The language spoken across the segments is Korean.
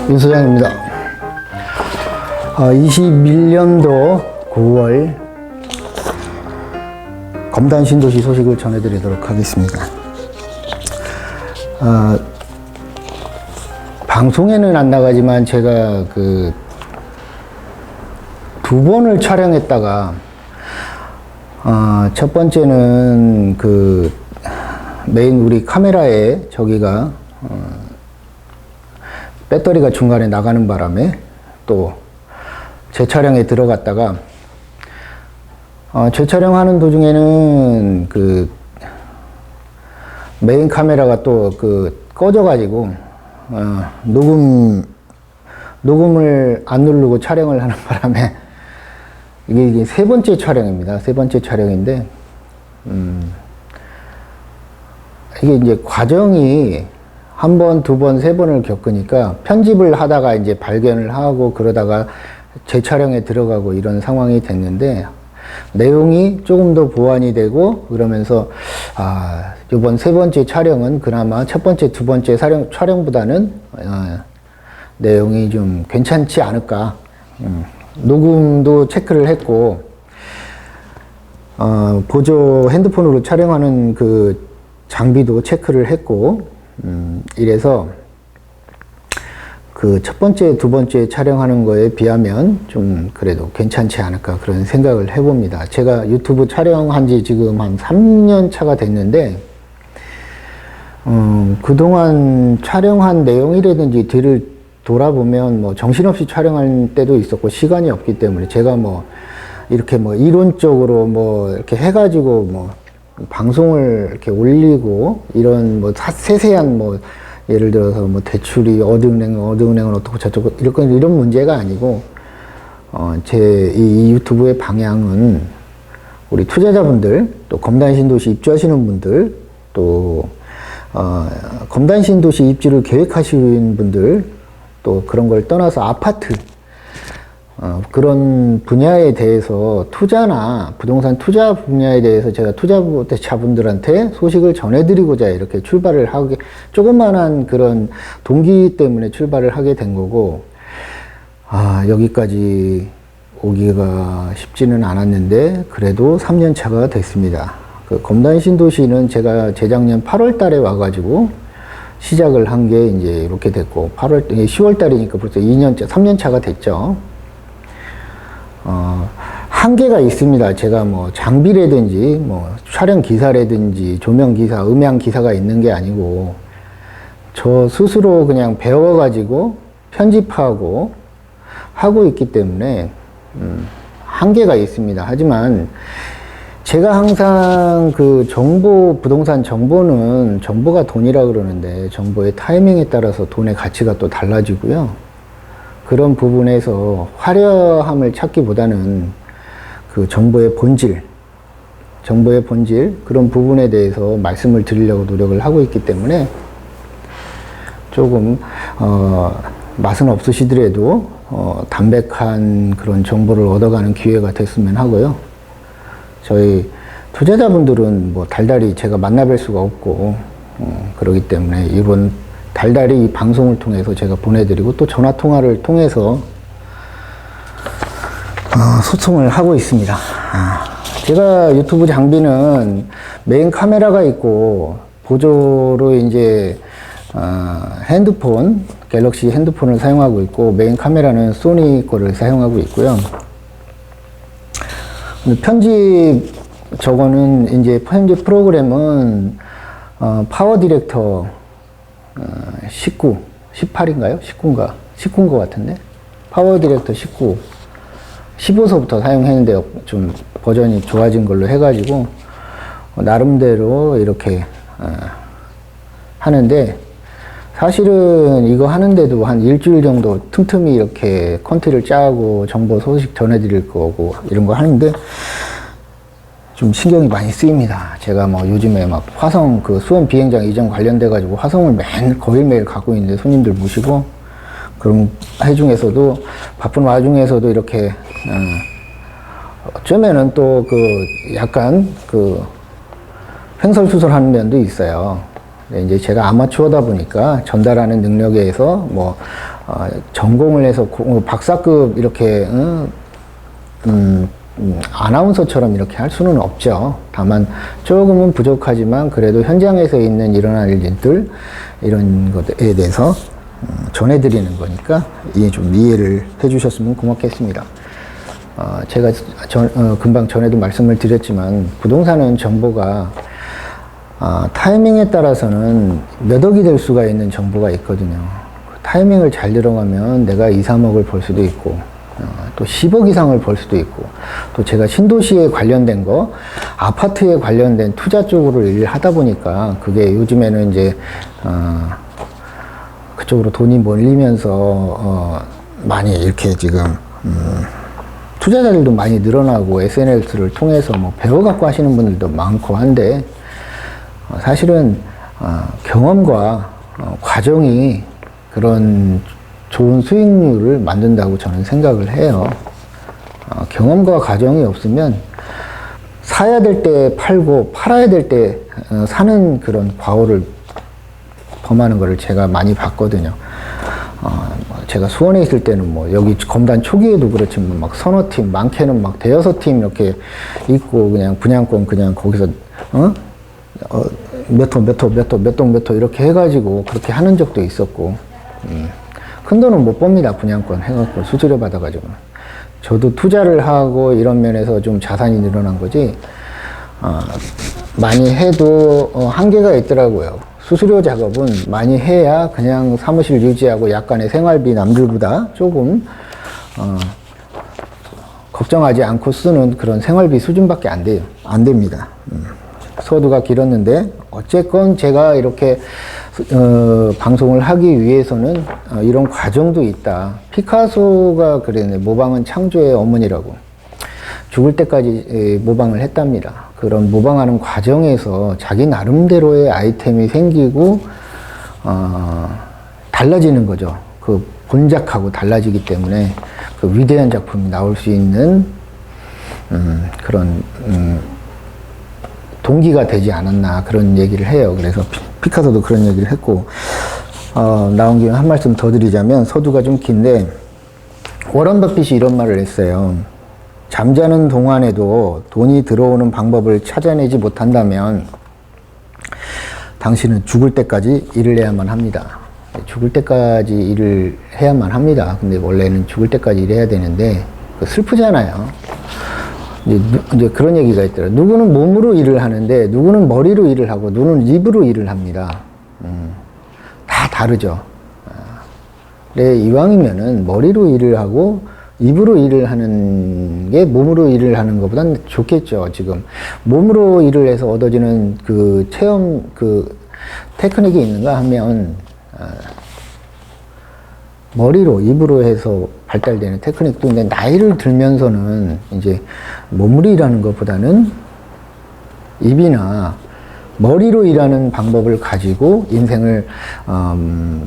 윤 소장입니다. 21년도 9월 검단 신도시 소식을 전해드리도록 하겠습니다. 방송에는 안 나가지만 제가 두 번을 촬영했다가 첫 번째는 메인 우리 카메라에 저기가 배터리가 중간에 나가는 바람에 또 재촬영에 들어갔다가 재촬영하는 도중에는 메인 카메라가 또 꺼져가지고 녹음을 안 누르고 촬영을 하는 바람에 이게 세 번째 촬영입니다. 세 번째 촬영인데 이게 이제 과정이 한 번, 두 번, 세 번을 겪으니까 편집을 하다가 이제 발견을 하고 그러다가 재촬영에 들어가고 이런 상황이 됐는데 내용이 조금 더 보완이 되고 그러면서 이번 세 번째 촬영은 그나마 첫 번째, 두 번째 촬영보다는 내용이 좀 괜찮지 않을까. 녹음도 체크를 했고 보조 핸드폰으로 촬영하는 장비도 체크를 했고 이래서 첫 번째, 두 번째 촬영하는 거에 비하면 좀 그래도 괜찮지 않을까 그런 생각을 해봅니다. 제가 유튜브 촬영한 지 지금 한 3년 차가 됐는데 그동안 촬영한 내용이라든지 뒤를 돌아보면 뭐 정신없이 촬영할 때도 있었고 시간이 없기 때문에 제가 이렇게 이론적으로 이렇게 해가지고 방송을 이렇게 올리고 이런 세세한 예를 들어서 대출이 어느 은행은 어떻고 저쩌고 이런 문제가 아니고 제 이 유튜브의 방향은 우리 투자자분들 또 검단 신도시 입주하시는 분들 또 검단 신도시 입주를 계획하시는 분들 또 그런 걸 떠나서 아파트 그런 분야에 대해서 투자나 부동산 투자 분야에 대해서 제가 투자자분들한테 소식을 전해드리고자 이렇게 출발을 하게 조그만한 그런 동기 때문에 출발을 하게 된 거고 여기까지 오기가 쉽지는 않았는데 그래도 3년 차가 됐습니다. 검단 신도시는 제가 재작년 8월 달에 와가지고 시작을 한 게 이제 이렇게 됐고 10월 달이니까 벌써 2년차, 3년 차가 됐죠. 한계가 있습니다. 제가 장비라든지 촬영 기사라든지 조명 기사, 음향 기사가 있는 게 아니고 저 스스로 그냥 배워가지고 편집하고 하고 있기 때문에 한계가 있습니다. 하지만 제가 항상 부동산 정보는 정보가 돈이라 그러는데 정보의 타이밍에 따라서 돈의 가치가 또 달라지고요. 그런 부분에서 화려함을 찾기보다는 정보의 본질 그런 부분에 대해서 말씀을 드리려고 노력을 하고 있기 때문에 조금 맛은 없으시더라도 담백한 그런 정보를 얻어가는 기회가 됐으면 하고요. 저희 투자자분들은 달달이 제가 만나뵐 수가 없고 그러기 때문에 이번 달달이 이 방송을 통해서 제가 보내드리고 또 전화통화를 통해서 소통을 하고 있습니다. 제가 유튜브 장비는 메인 카메라가 있고 보조로 이제 핸드폰, 갤럭시 핸드폰을 사용하고 있고 메인 카메라는 소니 거를 사용하고 있고요. 저거는 이제 편집 프로그램은 파워 디렉터 19, 18인가요? 19인가? 19인 것 같은데? 파워 디렉터 19, 15서부터 사용했는데 좀 버전이 좋아진 걸로 해가지고 나름대로 이렇게 하는데 사실은 이거 하는데도 한 일주일 정도 틈틈이 이렇게 컨티를 짜고 정보 소식 전해드릴 거고 이런 거 하는데 좀 신경이 많이 쓰입니다. 제가 요즘에 화성 수원 비행장 이전 관련돼 가지고 화성을 거의 매일 가고 있는데 손님들 모시고 그럼 해중에서도 바쁜 와중에서도 이렇게 어쩌면은 또 약간 횡설수설하는 면도 있어요. 이제 제가 아마추어다 보니까 전달하는 능력에 의해서 전공을 해서 박사급 이렇게 아나운서처럼 이렇게 할 수는 없죠. 다만 조금은 부족하지만 그래도 현장에서 있는 일어날 일들 이런 것에 대해서 전해드리는 거니까 좀 이해를 해주셨으면 고맙겠습니다. 제가 금방 전에도 말씀을 드렸지만 부동산은 정보가 타이밍에 따라서는 몇 억이 될 수가 있는 정보가 있거든요. 그 타이밍을 잘 들어가면 내가 2, 3억을 벌 수도 있고 또 10억 이상을 벌 수도 있고 또 제가 신도시에 관련된 거 아파트에 관련된 투자 쪽으로 일을 하다 보니까 그게 요즘에는 이제 그쪽으로 돈이 몰리면서 많이 이렇게 지금 투자자들도 많이 늘어나고 SNS를 통해서 뭐 배워갖고 하시는 분들도 많고 한데 사실은 경험과 과정이 그런 좋은 수익률을 만든다고 저는 생각을 해요. 경험과 과정이 없으면 사야 될 때 팔고 팔아야 될 때 사는 그런 과오를 범하는 거를 제가 많이 봤거든요. 제가 수원에 있을 때는 뭐 여기 검단 초기에도 그렇지만 막 서너 팀, 많게는 막 대여섯 팀 이렇게 있고 그냥 분양권 그냥 거기서 몇 호 이렇게 해가지고 그렇게 하는 적도 있었고 큰 돈은 못 법니다. 분양권 해갖고 수수료 받아가지고. 저도 투자를 하고 이런 면에서 좀 자산이 늘어난 거지 많이 해도 한계가 있더라고요. 수수료 작업은 많이 해야 그냥 사무실 유지하고 약간의 생활비 남들보다 조금 걱정하지 않고 쓰는 그런 생활비 수준밖에 안 돼요. 안 됩니다. 서두가 길었는데 어쨌건 제가 이렇게 방송을 하기 위해서는 이런 과정도 있다. 피카소가 그랬네. 모방은 창조의 어머니라고. 죽을 때까지 모방을 했답니다. 그런 모방하는 과정에서 자기 나름대로의 아이템이 생기고 달라지는 거죠. 그 본작하고 달라지기 때문에 그 위대한 작품이 나올 수 있는 그런 동기가 되지 않았나 그런 얘기를 해요. 그래서 피카소도 그런 얘기를 했고 나온 김에 한 말씀 더 드리자면 서두가 좀 긴데 워런 버핏이 이런 말을 했어요. 잠자는 동안에도 돈이 들어오는 방법을 찾아내지 못한다면 당신은 죽을 때까지 일을 해야만 합니다. 죽을 때까지 일을 해야만 합니다. 근데 원래는 죽을 때까지 일해야 되는데 슬프잖아요. 이제 그런 얘기가 있더라고요. 누구는 몸으로 일을 하는데 누구는 머리로 일을 하고 누구는 입으로 일을 합니다. 다 다르죠. 네, 이왕이면은 머리로 일을 하고 입으로 일을 하는 게 몸으로 일을 하는 것보단 좋겠죠. 지금 몸으로 일을 해서 얻어지는 그 체험 그 테크닉이 있는가 하면 머리로 입으로 해서 발달되는 테크닉도 있는데 나이를 들면서는 이제 몸으로 일하는 것보다는 입이나 머리로 일하는 방법을 가지고 인생을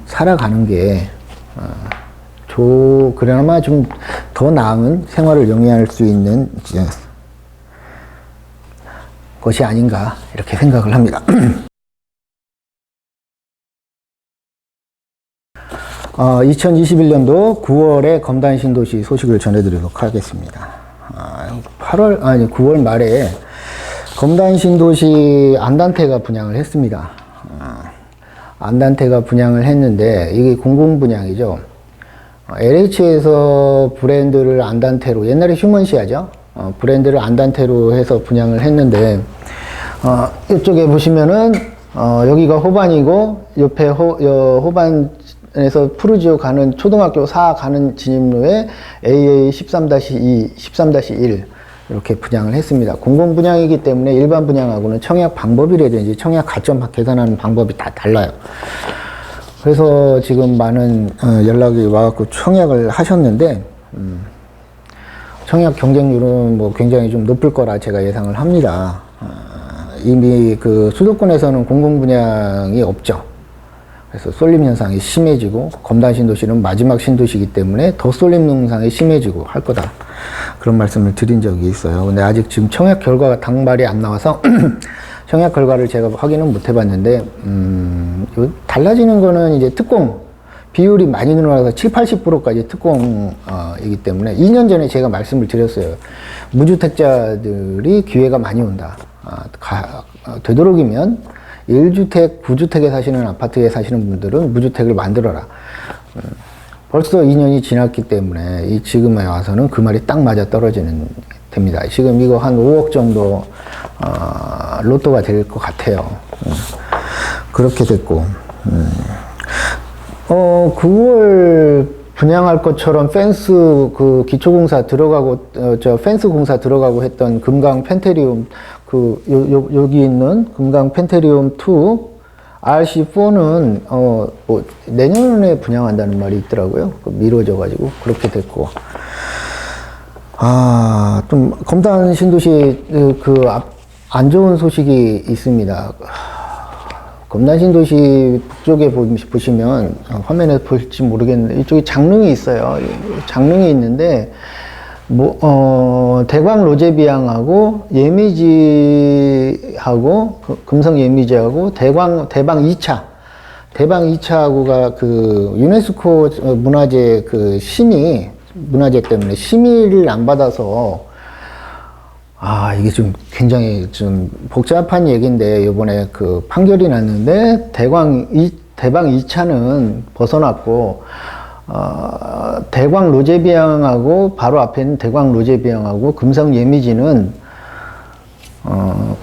살아가는 게 그나마 좀 더 나은 생활을 영위할 수 있는 것이 아닌가 이렇게 생각을 합니다. 2021년도 9월에 검단 신도시 소식을 전해드리도록 하겠습니다. 9월 말에 검단 신도시 안단테가 분양을 했습니다. 안단테가 분양을 했는데 이게 공공분양이죠. LH에서 브랜드를 안단테로 옛날에 휴먼시아죠. 브랜드를 안단테로 해서 분양을 했는데 이쪽에 보시면은 여기가 호반이고 옆에 호반에서 푸르지오 가는 초등학교 4 가는 진입로에 AA 13-2, 13-1 이렇게 분양을 했습니다. 공공분양이기 때문에 일반 분양하고는 청약 방법이라든지 청약 가점 계산하는 방법이 다 달라요. 그래서 지금 많은 연락이 와갖고 청약을 하셨는데 청약 경쟁률은 뭐 굉장히 좀 높을 거라 제가 예상을 합니다. 이미 그 수도권에서는 공공분양이 없죠. 그래서 쏠림 현상이 심해지고 검단 신도시는 마지막 신도시이기 때문에 더 쏠림 현상이 심해지고 할 거다. 그런 말씀을 드린 적이 있어요. 근데 아직 지금 청약 결과가 당발이 안 나와서 청약 결과를 제가 확인은 못 해봤는데 달라지는 거는 이제 특공 비율이 많이 늘어나서 7, 80%까지 특공이기 때문에 2년 전에 제가 말씀을 드렸어요. 무주택자들이 기회가 많이 온다. 되도록이면 1주택, 9주택에 사시는 아파트에 사시는 분들은 무주택을 만들어라. 벌써 2년이 지났기 때문에 이 지금에 와서는 그 말이 딱 맞아 떨어지는 됩니다. 지금 이거 한 5억 정도 로또가 될 것 같아요. 그렇게 됐고 9월 분양할 것처럼 펜스 그 기초공사 들어가고 펜스 공사 들어가고 했던 금강 펜테리움 여기 있는 금강 펜테리움 2 RC4는 뭐 내년에 분양한다는 말이 있더라고요. 미뤄져가지고 그렇게 됐고 좀 검단 신도시 안 좋은 소식이 있습니다. 검단 신도시 북쪽에 보시면 화면에 보실지 모르겠는데 이쪽에 장릉이 있어요. 장릉이 있는데 대광 로제비앙하고 예미지하고 금성 예미지하고 대방 2차 대방 2차하고가 그 유네스코 문화재 문화재 때문에 심의를 안 받아서 이게 좀 굉장히 좀 복잡한 얘기인데 요번에 그 판결이 났는데 대방 2차는 벗어났고 대광 로제비앙하고 바로 앞에 있는 대광 로제비앙하고 금성 예미지는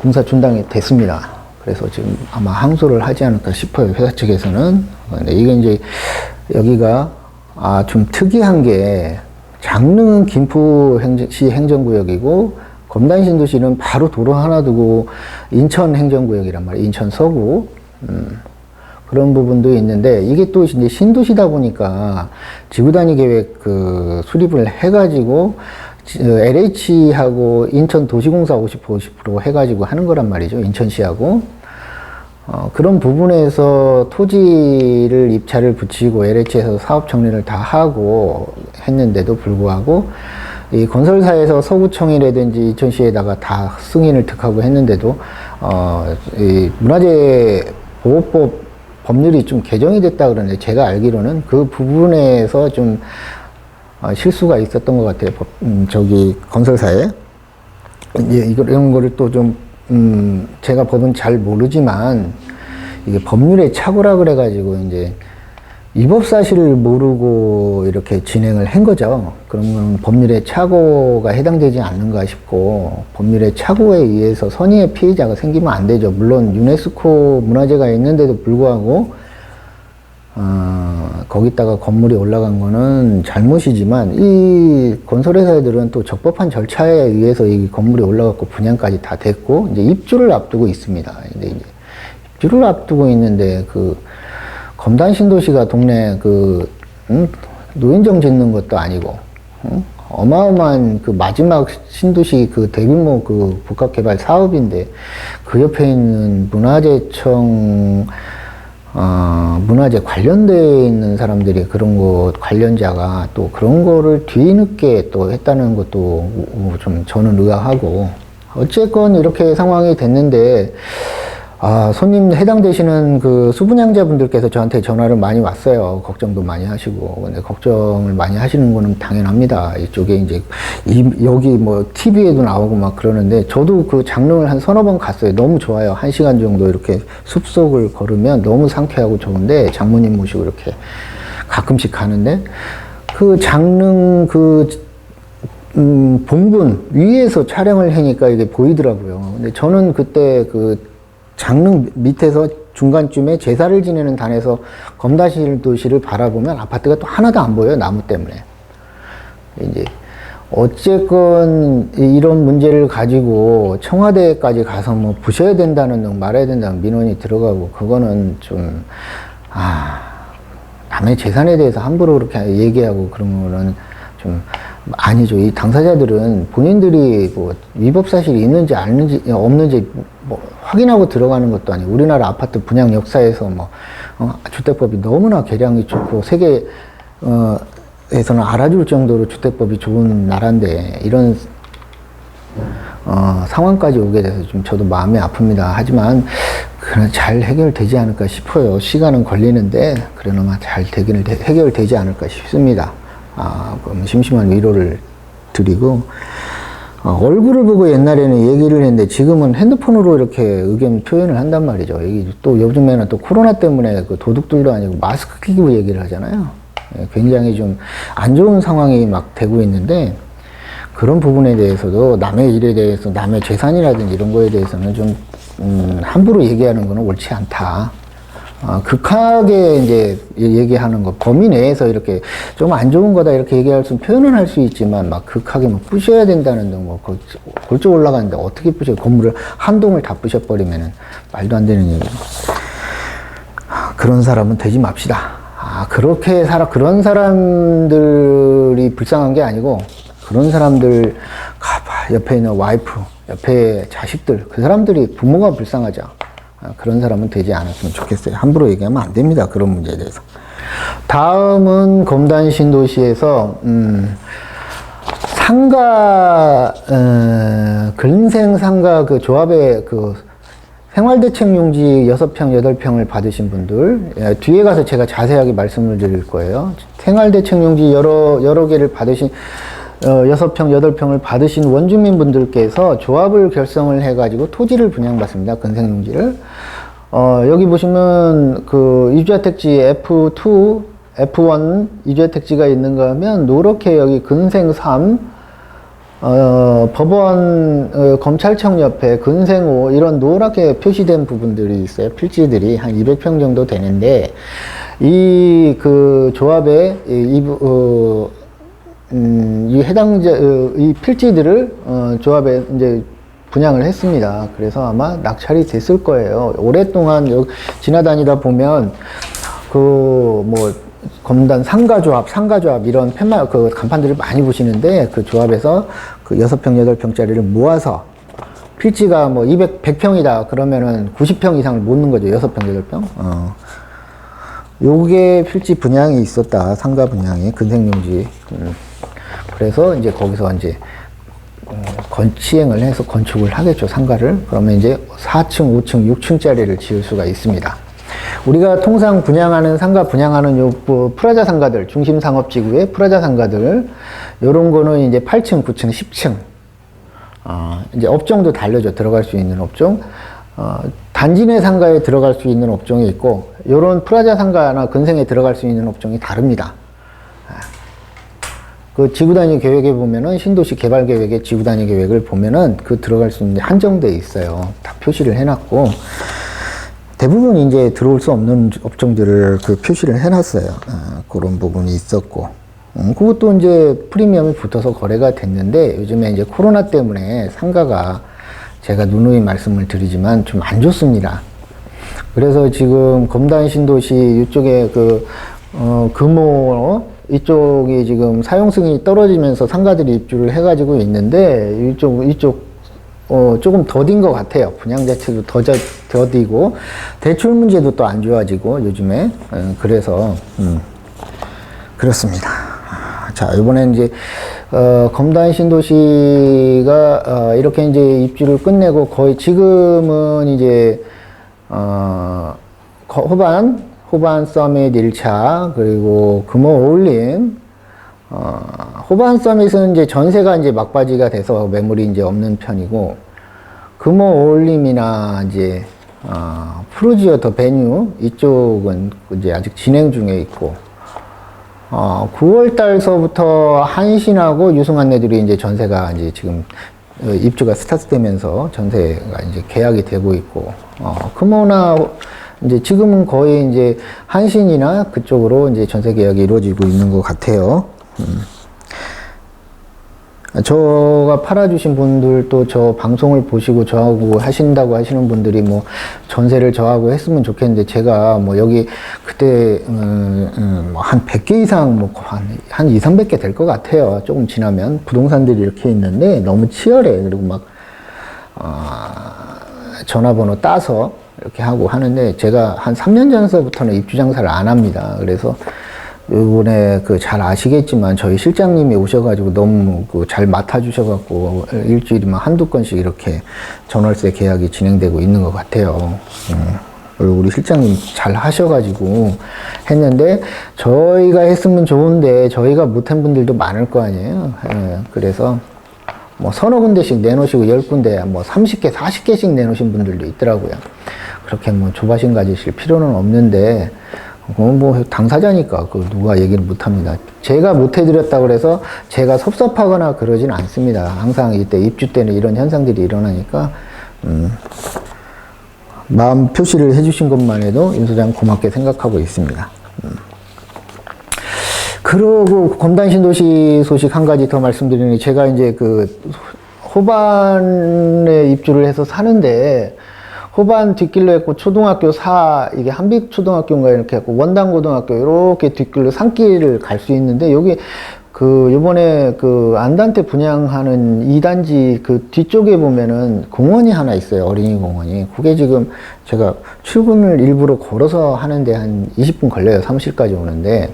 공사 중단이 됐습니다. 그래서 지금 아마 항소를 하지 않을까 싶어요. 회사 측에서는. 근데 이게 이제 여기가 좀 특이한 게 장릉은 김포시 행정구역이고 검단 신도시는 바로 도로 하나 두고 인천 행정구역이란 말이에요. 인천 서구. 그런 부분도 있는데 이게 또 이제 신도시다 보니까 지구단위 계획 수립을 해가지고 LH하고 인천 도시공사 50% 해가지고 하는 거란 말이죠. 인천시하고. 그런 부분에서 토지를 입찰을 붙이고 LH에서 사업 정리를 다 하고 했는데도 불구하고 이 건설사에서 서구청이라든지 인천시에다가 다 승인을 득하고 했는데도 이 문화재 보호법 법률이 좀 개정이 됐다 그러는데 제가 알기로는 그 부분에서 좀 실수가 있었던 것 같아요. 건설사에. 이런 거를 또 좀 제가 법은 잘 모르지만 이게 법률의 착오라 그래가지고 이제 위법 사실을 모르고 이렇게 진행을 한 거죠. 그러면 법률의 착오가 해당되지 않는가 싶고 법률의 착오에 의해서 선의의 피해자가 생기면 안 되죠. 물론 유네스코 문화재가 있는데도 불구하고 거기다가 건물이 올라간 거는 잘못이지만 이 건설회사들은 또 적법한 절차에 의해서 이 건물이 올라갔고 분양까지 다 됐고 이제 입주를 앞두고 있습니다. 근데 이제 입주를 앞두고 있는데 검단 신도시가 동네 노인정 짓는 것도 아니고 어마어마한 마지막 신도시 대규모 복합개발 사업인데 그 옆에 있는 문화재청 문화재 관련돼 있는 사람들이 그런 것 관련자가 또 그런 거를 뒤늦게 또 했다는 것도 좀 저는 의아하고 어쨌건 이렇게 상황이 됐는데 손님 해당되시는 수분양자분들께서 저한테 전화를 많이 왔어요. 걱정도 많이 하시고. 근데 걱정을 많이 하시는 거는 당연합니다. 이쪽에 이제, 여기 TV에도 나오고 막 그러는데, 저도 장릉을 한 서너 번 갔어요. 너무 좋아요. 1시간 정도 이렇게 숲속을 걸으면 너무 상쾌하고 좋은데, 장모님 모시고 이렇게 가끔씩 가는데, 장릉 봉분 위에서 촬영을 하니까 이게 보이더라고요. 근데 저는 그때 장릉 밑에서 중간쯤에 제사를 지내는 단에서 검단 도시를 바라보면 아파트가 또 하나도 안 보여요. 나무 때문에. 이제 어쨌건 이런 문제를 가지고 청와대까지 가서 부셔야 된다는 등 말아야 된다는 민원이 들어가고 그거는 좀 남의 재산에 대해서 함부로 그렇게 얘기하고 그런 거는 좀 아니죠. 이 당사자들은 본인들이 위법 사실이 있는지 없는지 확인하고 들어가는 것도 아니고 우리나라 아파트 분양 역사에서 주택법이 너무나 개량이 좋고 세계에서는 알아줄 정도로 주택법이 좋은 나라인데 이런 상황까지 오게 돼서 좀 저도 마음이 아픕니다. 하지만 그냥 잘 해결되지 않을까 싶어요. 시간은 걸리는데 그러나 잘 해결되지 않을까 싶습니다. 그럼 심심한 위로를 드리고, 얼굴을 보고 옛날에는 얘기를 했는데 지금은 핸드폰으로 이렇게 의견 표현을 한단 말이죠. 또 요즘에는 또 코로나 때문에 그 도둑들도 아니고 마스크 끼고 얘기를 하잖아요. 굉장히 좀 안 좋은 상황이 막 되고 있는데, 그런 부분에 대해서도 남의 일에 대해서, 남의 재산이라든지 이런 거에 대해서는 좀 함부로 얘기하는 거는 옳지 않다. 극하게 이제 얘기하는 거, 범위 내에서 이렇게 좀 안 좋은 거다 이렇게 얘기할 수, 표현은 할 수 있지만 막 극하게 뭐 부셔야 된다는 등 뭐 골조 올라가는데 어떻게 부셔? 건물을 한 동을 다 부셔버리면은 말도 안 되는 얘기죠. 그런 사람은 되지 맙시다. 그런 사람들이 불쌍한 게 아니고, 그런 사람들, 옆에 있는 와이프, 옆에 자식들, 그 사람들이 부모가 불쌍하죠. 그런 사람은 되지 않았으면 좋겠어요. 함부로 얘기하면 안 됩니다. 그런 문제에 대해서. 다음은 검단 신도시에서 상가, 근생 상가 그 조합의 그 생활대책용지 6평, 8평을 받으신 분들, 뒤에 가서 제가 자세하게 말씀을 드릴 거예요. 생활대책용지 여러 개를 받으신 6평, 8평을 받으신 원주민분들께서 조합을 결성을 해가지고 토지를 분양받습니다. 근생용지를. 여기 보시면 그 이주택지 F2, F1 이주택지가 있는가 하면 노랗게 여기 근생 3, 법원, 검찰청 옆에 근생 5 이런 노랗게 표시된 부분들이 있어요. 필지들이 한 200평 정도 되는데, 이 그 조합에 이 해당자, 이 필지들을, 조합에 이제 분양을 했습니다. 그래서 아마 낙찰이 됐을 거예요. 오랫동안 지나다니다 보면, 검단 상가조합 이런 그 간판들을 많이 보시는데, 그 조합에서 그 6평, 8평짜리를 모아서 필지가 100평이다. 그러면은 90평 이상을 못 넣은 거죠. 6평, 8평. 요게 필지 분양이 있었다. 상가 분양이, 근생용지. 그래서 이제 거기서 이제 시행을 해서 건축을 하겠죠, 상가를. 그러면 이제 4층, 5층, 6층짜리를 지을 수가 있습니다. 우리가 통상 분양하는 상가 분양하는 요 프라자 상가들, 중심 상업지구의 프라자 상가들, 요런 거는 이제 8층, 9층, 10층. 이제 업종도 달라져. 들어갈 수 있는 업종. 단지 내 상가에 들어갈 수 있는 업종이 있고, 요런 프라자 상가나 근생에 들어갈 수 있는 업종이 다릅니다. 그 지구단위 계획에 보면은, 신도시 개발 계획의 지구단위 계획을 보면은 그 들어갈 수 있는 게 한정돼 있어요. 다 표시를 해놨고, 대부분 이제 들어올 수 없는 업종들을 그 표시를 해놨어요. 그런 부분이 있었고, 그것도 이제 프리미엄이 붙어서 거래가 됐는데, 요즘에 이제 코로나 때문에 상가가 제가 누누이 말씀을 드리지만 좀 안 좋습니다. 그래서 지금 검단 신도시 이쪽에 금호 이쪽이 지금 사용승이 떨어지면서 상가들이 입주를 해가지고 있는데, 조금 더딘 것 같아요. 분양 자체도 더디고, 대출 문제도 또 안 좋아지고, 요즘에. 그래서, 그렇습니다. 자, 이번에 이제, 검단 신도시가, 이렇게 이제 입주를 끝내고, 거의 지금은 이제, 호반 서밋 1차, 그리고 금호 어울림, 호반 서밋은 이제 전세가 이제 막바지가 돼서 매물이 이제 없는 편이고, 금호 어울림이나 이제, 프루지오 더 베뉴, 이쪽은 이제 아직 진행 중에 있고, 9월 달서부터 한신하고 유승한네들이 이제 전세가 이제 지금 입주가 스타트 되면서 전세가 이제 계약이 되고 있고, 금호나 이제 지금은 거의 이제 한신이나 그쪽으로 이제 전세 계약이 이루어지고 있는 것 같아요. 저가 팔아주신 분들도 저 방송을 보시고 저하고 하신다고 하시는 분들이 뭐 전세를 저하고 했으면 좋겠는데, 제가 뭐 여기 그때 한 100개 이상 뭐 한 2, 300개 될 것 같아요. 조금 지나면 부동산들이 이렇게 있는데 너무 치열해. 그리고 막 전화번호 따서 이렇게 하고 하는데, 제가 한 3년 전서부터는 입주 장사를 안 합니다. 그래서 요번에 그 잘 아시겠지만 저희 실장님이 오셔가지고 너무 그 잘 맡아주셔갖고 일주일이면 한두 건씩 이렇게 전월세 계약이 진행되고 있는 것 같아요. 그리고 우리 실장님 잘 하셔가지고 했는데 저희가 했으면 좋은데 저희가 못한 분들도 많을 거 아니에요. 예, 그래서 뭐 서너 군데씩 내놓으시고 10군데 뭐 30개, 40개씩 내놓으신 분들도 있더라고요. 그렇게 뭐 조바심 가지실 필요는 없는데 뭐 당사자니까 그 누가 얘기를 못 합니다. 제가 못 해드렸다고 그래서 제가 섭섭하거나 그러진 않습니다. 항상 이때 입주 때는 이런 현상들이 일어나니까 마음 표시를 해주신 것만 해도 윤 소장 고맙게 생각하고 있습니다. 그러고 검단 신도시 소식 한 가지 더 말씀드리니 제가 이제 그 호반에 입주를 해서 사는데 호반 뒷길로 했고 초등학교 이게 한빛초등학교인가 이렇게 했고 원당고등학교 이렇게 뒷길로 산길을 갈 수 있는데 여기 그 요번에 그 안단테 분양하는 2단지 그 뒤쪽에 보면은 공원이 하나 있어요. 어린이 공원이. 그게 지금 제가 출근을 일부러 걸어서 하는데 한 20분 걸려요. 사무실까지 오는데.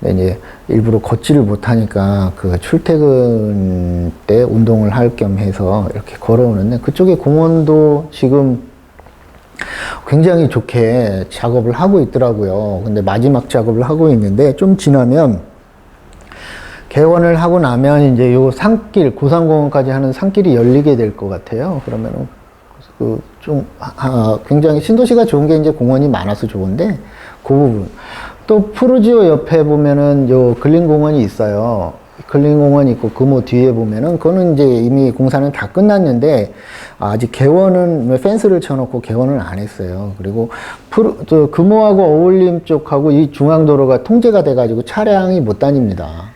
근데 이제 일부러 걷지를 못하니까 그 출퇴근 때 운동을 할 겸 해서 이렇게 걸어오는데 그쪽에 공원도 지금 굉장히 좋게 작업을 하고 있더라고요. 근데 마지막 작업을 하고 있는데 좀 지나면 개원을 하고 나면 이제 요 산길, 고산공원까지 하는 산길이 열리게 될 것 같아요. 그러면은 그 좀 굉장히 신도시가 좋은 게 이제 공원이 많아서 좋은데 그 부분. 또 푸르지오 옆에 보면은 요 근린공원이 있어요. 근린공원이 있고 금호 뒤에 보면은 그거는 이제 이미 공사는 다 끝났는데 아직 개원은 펜스를 쳐놓고 개원을 안 했어요. 그리고 금호하고 어울림 쪽하고 이 중앙도로가 통제가 돼가지고 차량이 못 다닙니다.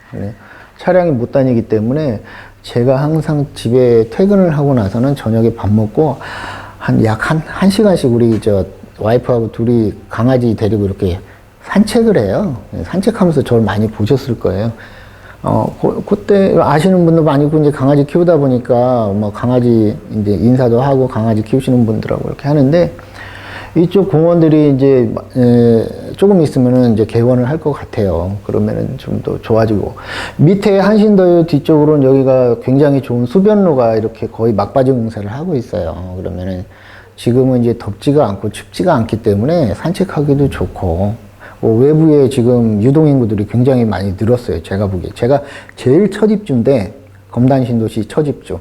차량이 못 다니기 때문에 제가 항상 집에 퇴근을 하고 나서는 저녁에 밥 먹고 약 한 시간씩 우리 와이프하고 둘이 강아지 데리고 이렇게 산책을 해요. 산책하면서 저를 많이 보셨을 거예요. 그때 아시는 분도 많고 이제 강아지 키우다 보니까 뭐 강아지 이제 인사도 하고 강아지 키우시는 분들하고 이렇게 하는데 이쪽 공원들이 이제 조금 있으면은 이제 개원을 할 것 같아요. 그러면은 좀 더 좋아지고 밑에 한신더유 뒤쪽으로는 여기가 굉장히 좋은 수변로가 이렇게 거의 막바지 공사를 하고 있어요. 그러면은 지금은 이제 덥지가 않고 춥지가 않기 때문에 산책하기도 좋고 외부에 지금 유동인구들이 굉장히 많이 늘었어요. 제가 보기에. 제가 제일 첫 입주인데, 검단 신도시 첫 입주.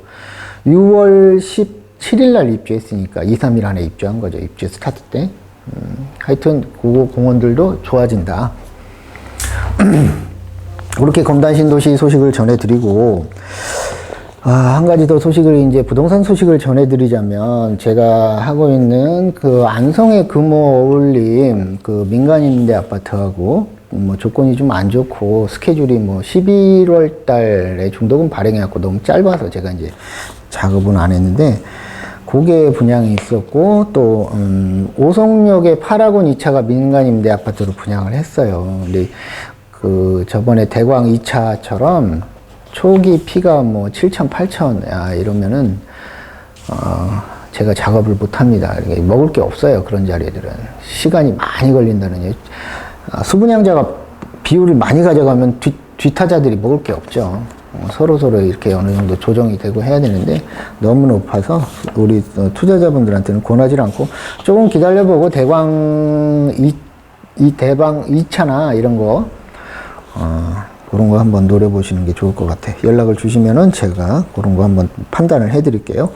6월 17일 날 입주했으니까 2, 3일 안에 입주한 거죠. 입주 스타트 때. 하여튼, 그 공원들도 좋아진다. 그렇게 검단 신도시 소식을 전해드리고, 한 가지 더 소식을 이제 부동산 소식을 전해드리자면 제가 하고 있는 그 안성의 금호 어울림 그 민간임대 아파트하고 뭐 조건이 좀 안 좋고 스케줄이 뭐 11월 달에 중도금 발행해갖고 너무 짧아서 제가 이제 작업은 안 했는데 그게 분양이 있었고 또 오송역의 8학원 2차가 민간임대 아파트로 분양을 했어요. 근데 그 저번에 대광 2차처럼 초기 피가 뭐 7천, 8천, 이러면은, 제가 작업을 못 합니다. 먹을 게 없어요. 그런 자리들은. 시간이 많이 걸린다는 얘기. 수분양자가 비율을 많이 가져가면 뒷타자들이 먹을 게 없죠. 서로 이렇게 어느 정도 조정이 되고 해야 되는데 너무 높아서 우리 투자자분들한테는 권하지 않고 조금 기다려보고 대광 2차나 이런 거, 그런 거 한번 노려보시는 게 좋을 것 같아요. 연락을 주시면은 제가 그런 거 한번 판단을 해드릴게요.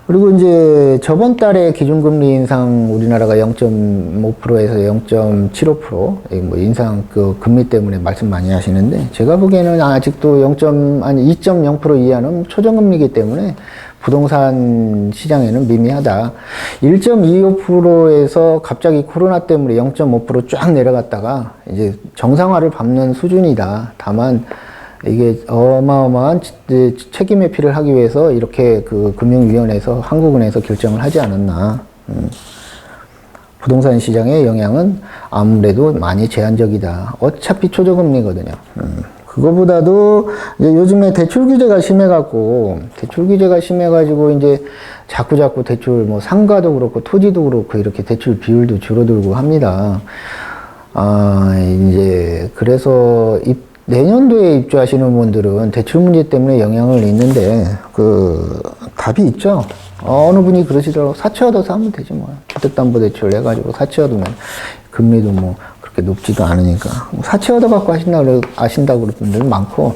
그리고 이제 저번 달에 기준금리 인상 우리나라가 0.5%에서 0.75% 뭐 인상 그 금리 때문에 말씀 많이 하시는데 제가 보기에는 아직도 2.0% 이하는 초정금리이기 때문에 부동산 시장에는 미미하다. 1.25%에서 갑자기 코로나 때문에 0.5% 쫙 내려갔다가 이제 정상화를 밟는 수준이다. 다만 이게 어마어마한 책임 회피를 하기 위해서 이렇게 그 금융위원회에서 한국은행에서 결정을 하지 않았나. 부동산 시장의 영향은 아무래도 많이 제한적이다. 어차피 초저금리거든요. 그거보다도 이제 요즘에 대출 규제가 심해가지고 이제 자꾸 대출 뭐 상가도 그렇고 토지도 그렇고 이렇게 대출 비율도 줄어들고 합니다. 이제, 그래서 내년도에 입주하시는 분들은 대출 문제 때문에 영향을 있는데, 답이 있죠. 어느 분이 그러시더라고. 사채 사면 되지 뭐. 주택담보대출 해가지고 사채 얻으면 금리도 뭐 그렇게 높지도 않으니까. 사채 얻어 갖고 아신다고 그러는 분들 많고,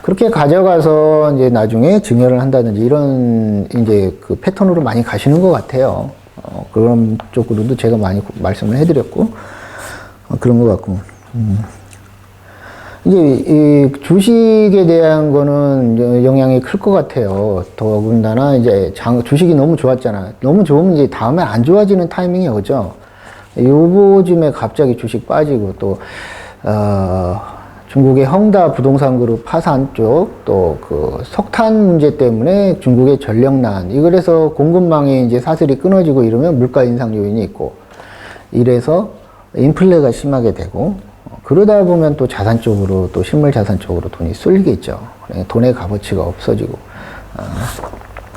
그렇게 가져가서 이제 나중에 증여를 한다든지 이런 이제 그 패턴으로 많이 가시는 것 같아요. 그런 쪽으로도 제가 많이 말씀을 해드렸고, 그런 것 같고. 이제 이 주식에 대한 거는 영향이 클 것 같아요. 더군다나 이제 주식이 너무 좋았잖아. 너무 좋으면 이제 다음에 안 좋아지는 타이밍이 오죠. 요즘에 갑자기 주식 빠지고 또 중국의 헝다 부동산 그룹 파산 쪽, 또 그 석탄 문제 때문에 중국의 전력난, 이거래서 공급망이 이제 사슬이 끊어지고 이러면 물가 인상 요인이 있고, 이래서 인플레가 심하게 되고, 그러다 보면 또 자산 쪽으로, 또 실물 자산 쪽으로 돈이 쏠리겠죠. 돈의 값어치가 없어지고,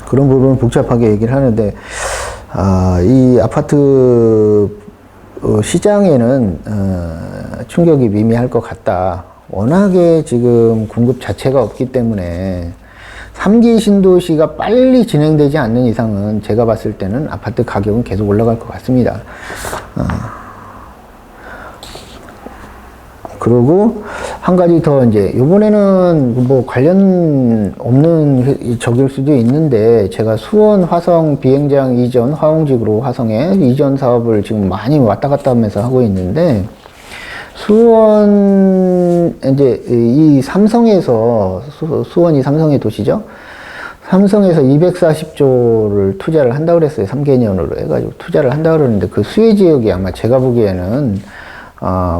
그런 부분을 복잡하게 얘기를 하는데, 이 아파트 시장에는 충격이 미미할 것 같다. 워낙에 지금 공급 자체가 없기 때문에 3기 신도시가 빨리 진행되지 않는 이상은 제가 봤을 때는 아파트 가격은 계속 올라갈 것 같습니다. 그리고 한 가지 더 이제 이번에는 뭐 관련 없는 적일 수도 있는데, 제가 수원 화성 비행장 이전 화홍직으로 화성에 이전 사업을 지금 많이 왔다 갔다 하면서 하고 있는데, 수원 이제 이 삼성에서 수원이 삼성의 도시죠. 삼성에서 240조를 투자를 한다고 그랬어요. 3개년으로 해가지고 투자를 한다고 그러는데, 그 수혜 지역이 아마 제가 보기에는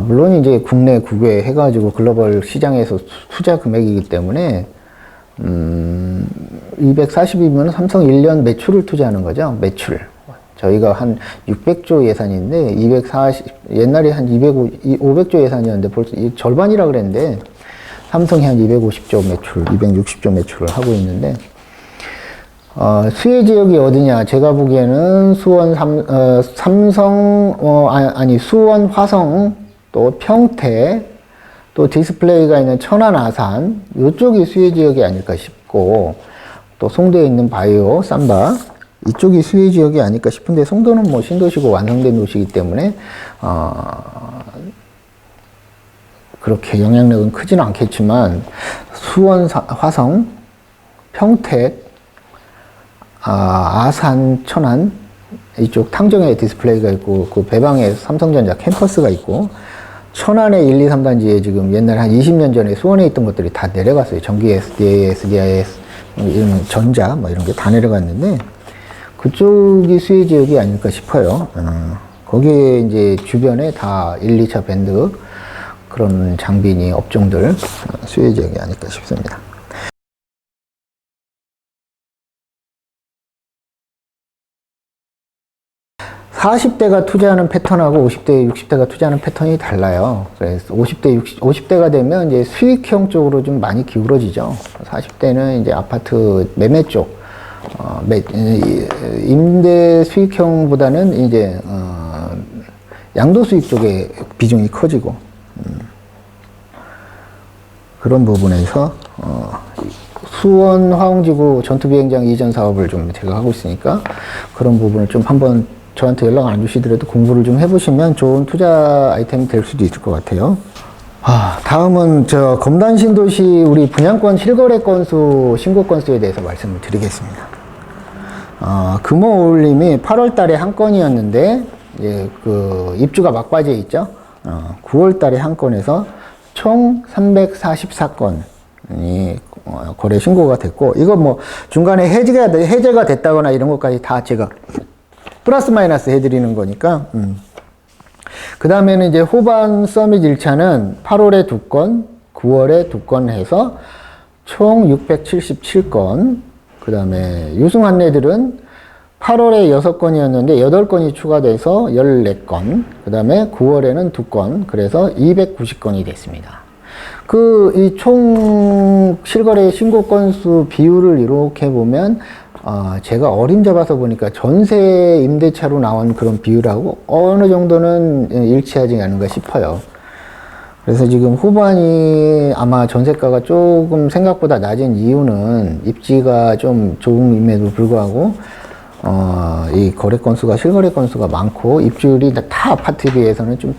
물론 이제 국내 국외 해가지고 글로벌 시장에서 투자 금액이기 때문에 240이면 삼성 1년 매출을 투자하는 거죠. 매출. 저희가 한 600조 예산인데 240, 옛날에 한 500조 예산이었는데 벌써 절반이라 그랬는데, 삼성이 한 250조 매출, 260조 매출을 하고 있는데, 수혜 지역이 어디냐? 제가 보기에는 수원 수원 화성, 또 평택, 또 디스플레이가 있는 천안 아산, 이쪽이 수혜 지역이 아닐까 싶고, 또 송도에 있는 바이오, 삼바, 이쪽이 수혜 지역이 아닐까 싶은데, 송도는 뭐 신도시고 완성된 도시이기 때문에, 그렇게 영향력은 크지는 않겠지만, 수원, 화성, 평택, 아산, 천안, 이쪽 탕정에 디스플레이가 있고, 그 배방에 삼성전자 캠퍼스가 있고, 천안에 1, 2, 3단지에 지금 옛날에 한 20년 전에 수원에 있던 것들이 다 내려갔어요. 전기 SDA, SDIS, 이런 전자, 뭐 이런 게 다 내려갔는데, 그쪽이 수혜 지역이 아닐까 싶어요. 거기에 이제 주변에 다 1, 2차 밴드, 그런 장비니 업종들, 수혜 지역이 아닐까 싶습니다. 40대가 투자하는 패턴하고 50대, 60대가 투자하는 패턴이 달라요. 그래서 50대가 되면 이제 수익형 쪽으로 좀 많이 기울어지죠. 40대는 이제 아파트 매매 쪽, 임대 수익형보다는 이제, 양도 수익 쪽에 비중이 커지고, 그런 부분에서, 수원 화홍지구 전투비행장 이전 사업을 좀 제가 하고 있으니까, 그런 부분을 좀 한번 저한테 연락 안 주시더라도 공부를 좀 해보시면 좋은 투자 아이템이 될 수도 있을 것 같아요. 다음은 검단 신도시 우리 분양권 실거래 건수, 신고 건수에 대해서 말씀을 드리겠습니다. 금호울림이 8월 달에 한 건이었는데, 예, 그 입주가 막바지에 있죠. 9월 달에 한 건에서 총 344건이 거래 신고가 됐고, 이거 뭐 중간에 해제가 됐다거나 이런 것까지 다 제가 플러스 마이너스 해드리는 거니까. 그 다음에는 이제 호반 서밋 1차는 8월에 2건, 9월에 2건 해서 총 677건. 그 다음에 유승 안내들은 8월에 6건이었는데 8건이 추가돼서 14건. 그 다음에 9월에는 2건. 그래서 290건이 됐습니다. 이 총 실거래 신고 건수 비율을 이렇게 보면, 제가 어림잡아서 보니까 전세 임대차로 나온 그런 비율하고 어느 정도는 일치하지 않은가 싶어요. 그래서 지금 후반이 아마 전세가가 조금 생각보다 낮은 이유는 입지가 좀 좋음에도 불구하고 이 거래 건수가 실거래 건수가 많고 입주율이 타 아파트에 비해서는 좀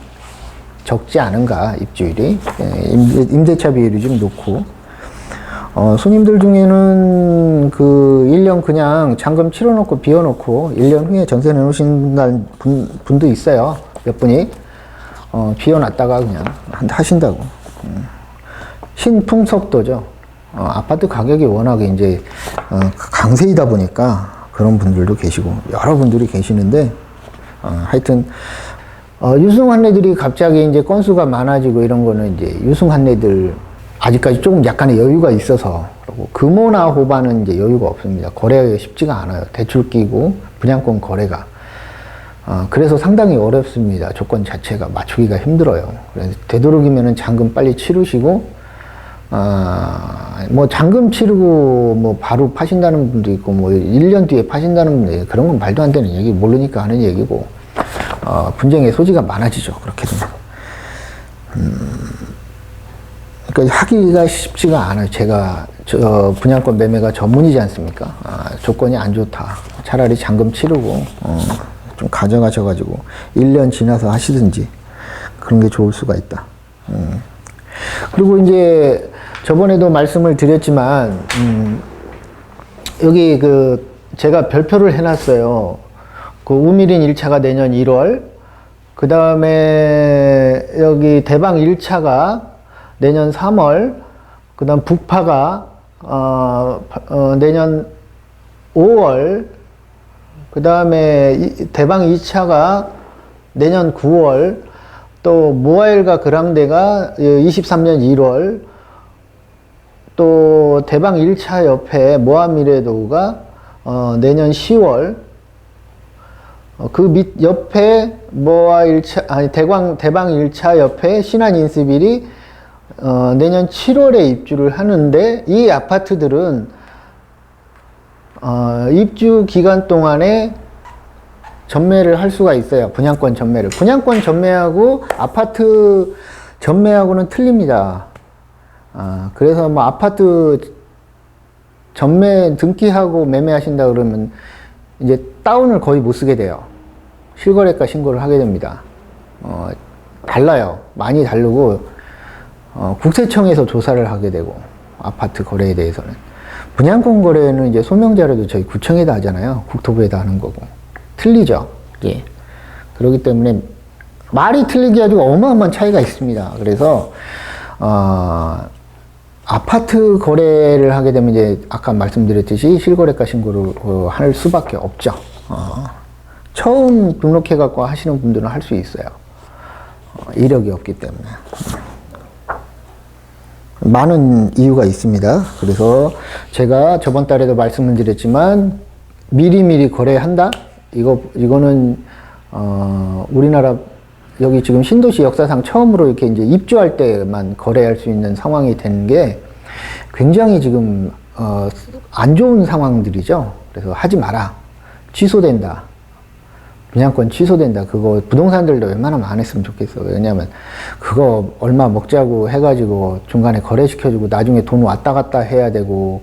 적지 않은가. 입주율이 임대차 비율이 좀 높고 손님들 중에는 그 1년 그냥 잔금 치러놓고 비워놓고 1년 후에 전세 내놓으신 분도 있어요. 몇 분이 비워놨다가 그냥 하신다고. 신풍속도죠. 아파트 가격이 워낙에 이제 강세이다 보니까 그런 분들도 계시고 여러 분들이 계시는데 하여튼 유승 환례들이 갑자기 이제 건수가 많아지고 이런 거는 이제 유승 환례들 아직까지 조금 약간의 여유가 있어서 그리고 금호나 호반은 이제 여유가 없습니다. 거래가 쉽지가 않아요. 대출 끼고 분양권 거래가. 그래서 상당히 어렵습니다. 조건 자체가 맞추기가 힘들어요. 그래서 되도록이면은 잔금 빨리 치르시고, 뭐 잔금 치르고 뭐 바로 파신다는 분도 있고, 뭐 1년 뒤에 파신다는 분도 있고, 그런 건 말도 안 되는 얘기, 모르니까 하는 얘기고, 분쟁의 소지가 많아지죠. 그렇게 되면. 그러니까 하기가 쉽지가 않아요. 제가 분양권 매매가 전문이지 않습니까? 조건이 안 좋다. 차라리 잔금 치르고, 좀 가져가셔가지고 1년 지나서 하시든지 그런 게 좋을 수가 있다. 그리고 이제 저번에도 말씀을 드렸지만 여기 그 제가 별표를 해놨어요. 그 우미린 1차가 내년 1월, 그 다음에 여기 대방 1차가 내년 3월, 그 다음 북파가 내년 5월, 그 다음에 대방 2차가 내년 9월, 또 모아일과 그랑데가 23년 1월, 또 대방 1차 옆에 모아미래도가 내년 10월, 그 밑 옆에 모아 1차, 아니 대방 1차 옆에 신한 인스빌이 내년 7월에 입주를 하는데, 이 아파트들은 입주 기간 동안에 전매를 할 수가 있어요. 분양권 전매를. 분양권 전매하고 아파트 전매하고는 틀립니다. 그래서 뭐 아파트 전매 등기하고 매매하신다 그러면 이제 다운을 거의 못 쓰게 돼요. 실거래가 신고를 하게 됩니다. 달라요. 많이 다르고 국세청에서 조사를 하게 되고, 아파트 거래에 대해서는. 분양권 거래는 이제 소명자료도 저희 구청에다 하잖아요. 국토부에다 하는 거고. 틀리죠. 예. 그렇기 때문에 말이 틀리게 아주 어마어마한 차이가 있습니다. 그래서 아파트 거래를 하게 되면 이제 아까 말씀드렸듯이 실거래가 신고를 할 수밖에 없죠. 처음 등록해 갖고 하시는 분들은 할 수 있어요. 이력이 없기 때문에. 많은 이유가 있습니다. 그래서 제가 저번 달에도 말씀을 드렸지만 미리미리 거래한다? 이거는 우리나라 여기 지금 신도시 역사상 처음으로 이렇게 이제 입주할 때만 거래할 수 있는 상황이 된 게 굉장히 지금 안 좋은 상황들이죠. 그래서 하지 마라. 취소된다. 분양권 취소된다. 그거 부동산들도 웬만하면 안 했으면 좋겠어. 왜냐면 그거 얼마 먹자고 해가지고 중간에 거래시켜주고 나중에 돈 왔다 갔다 해야 되고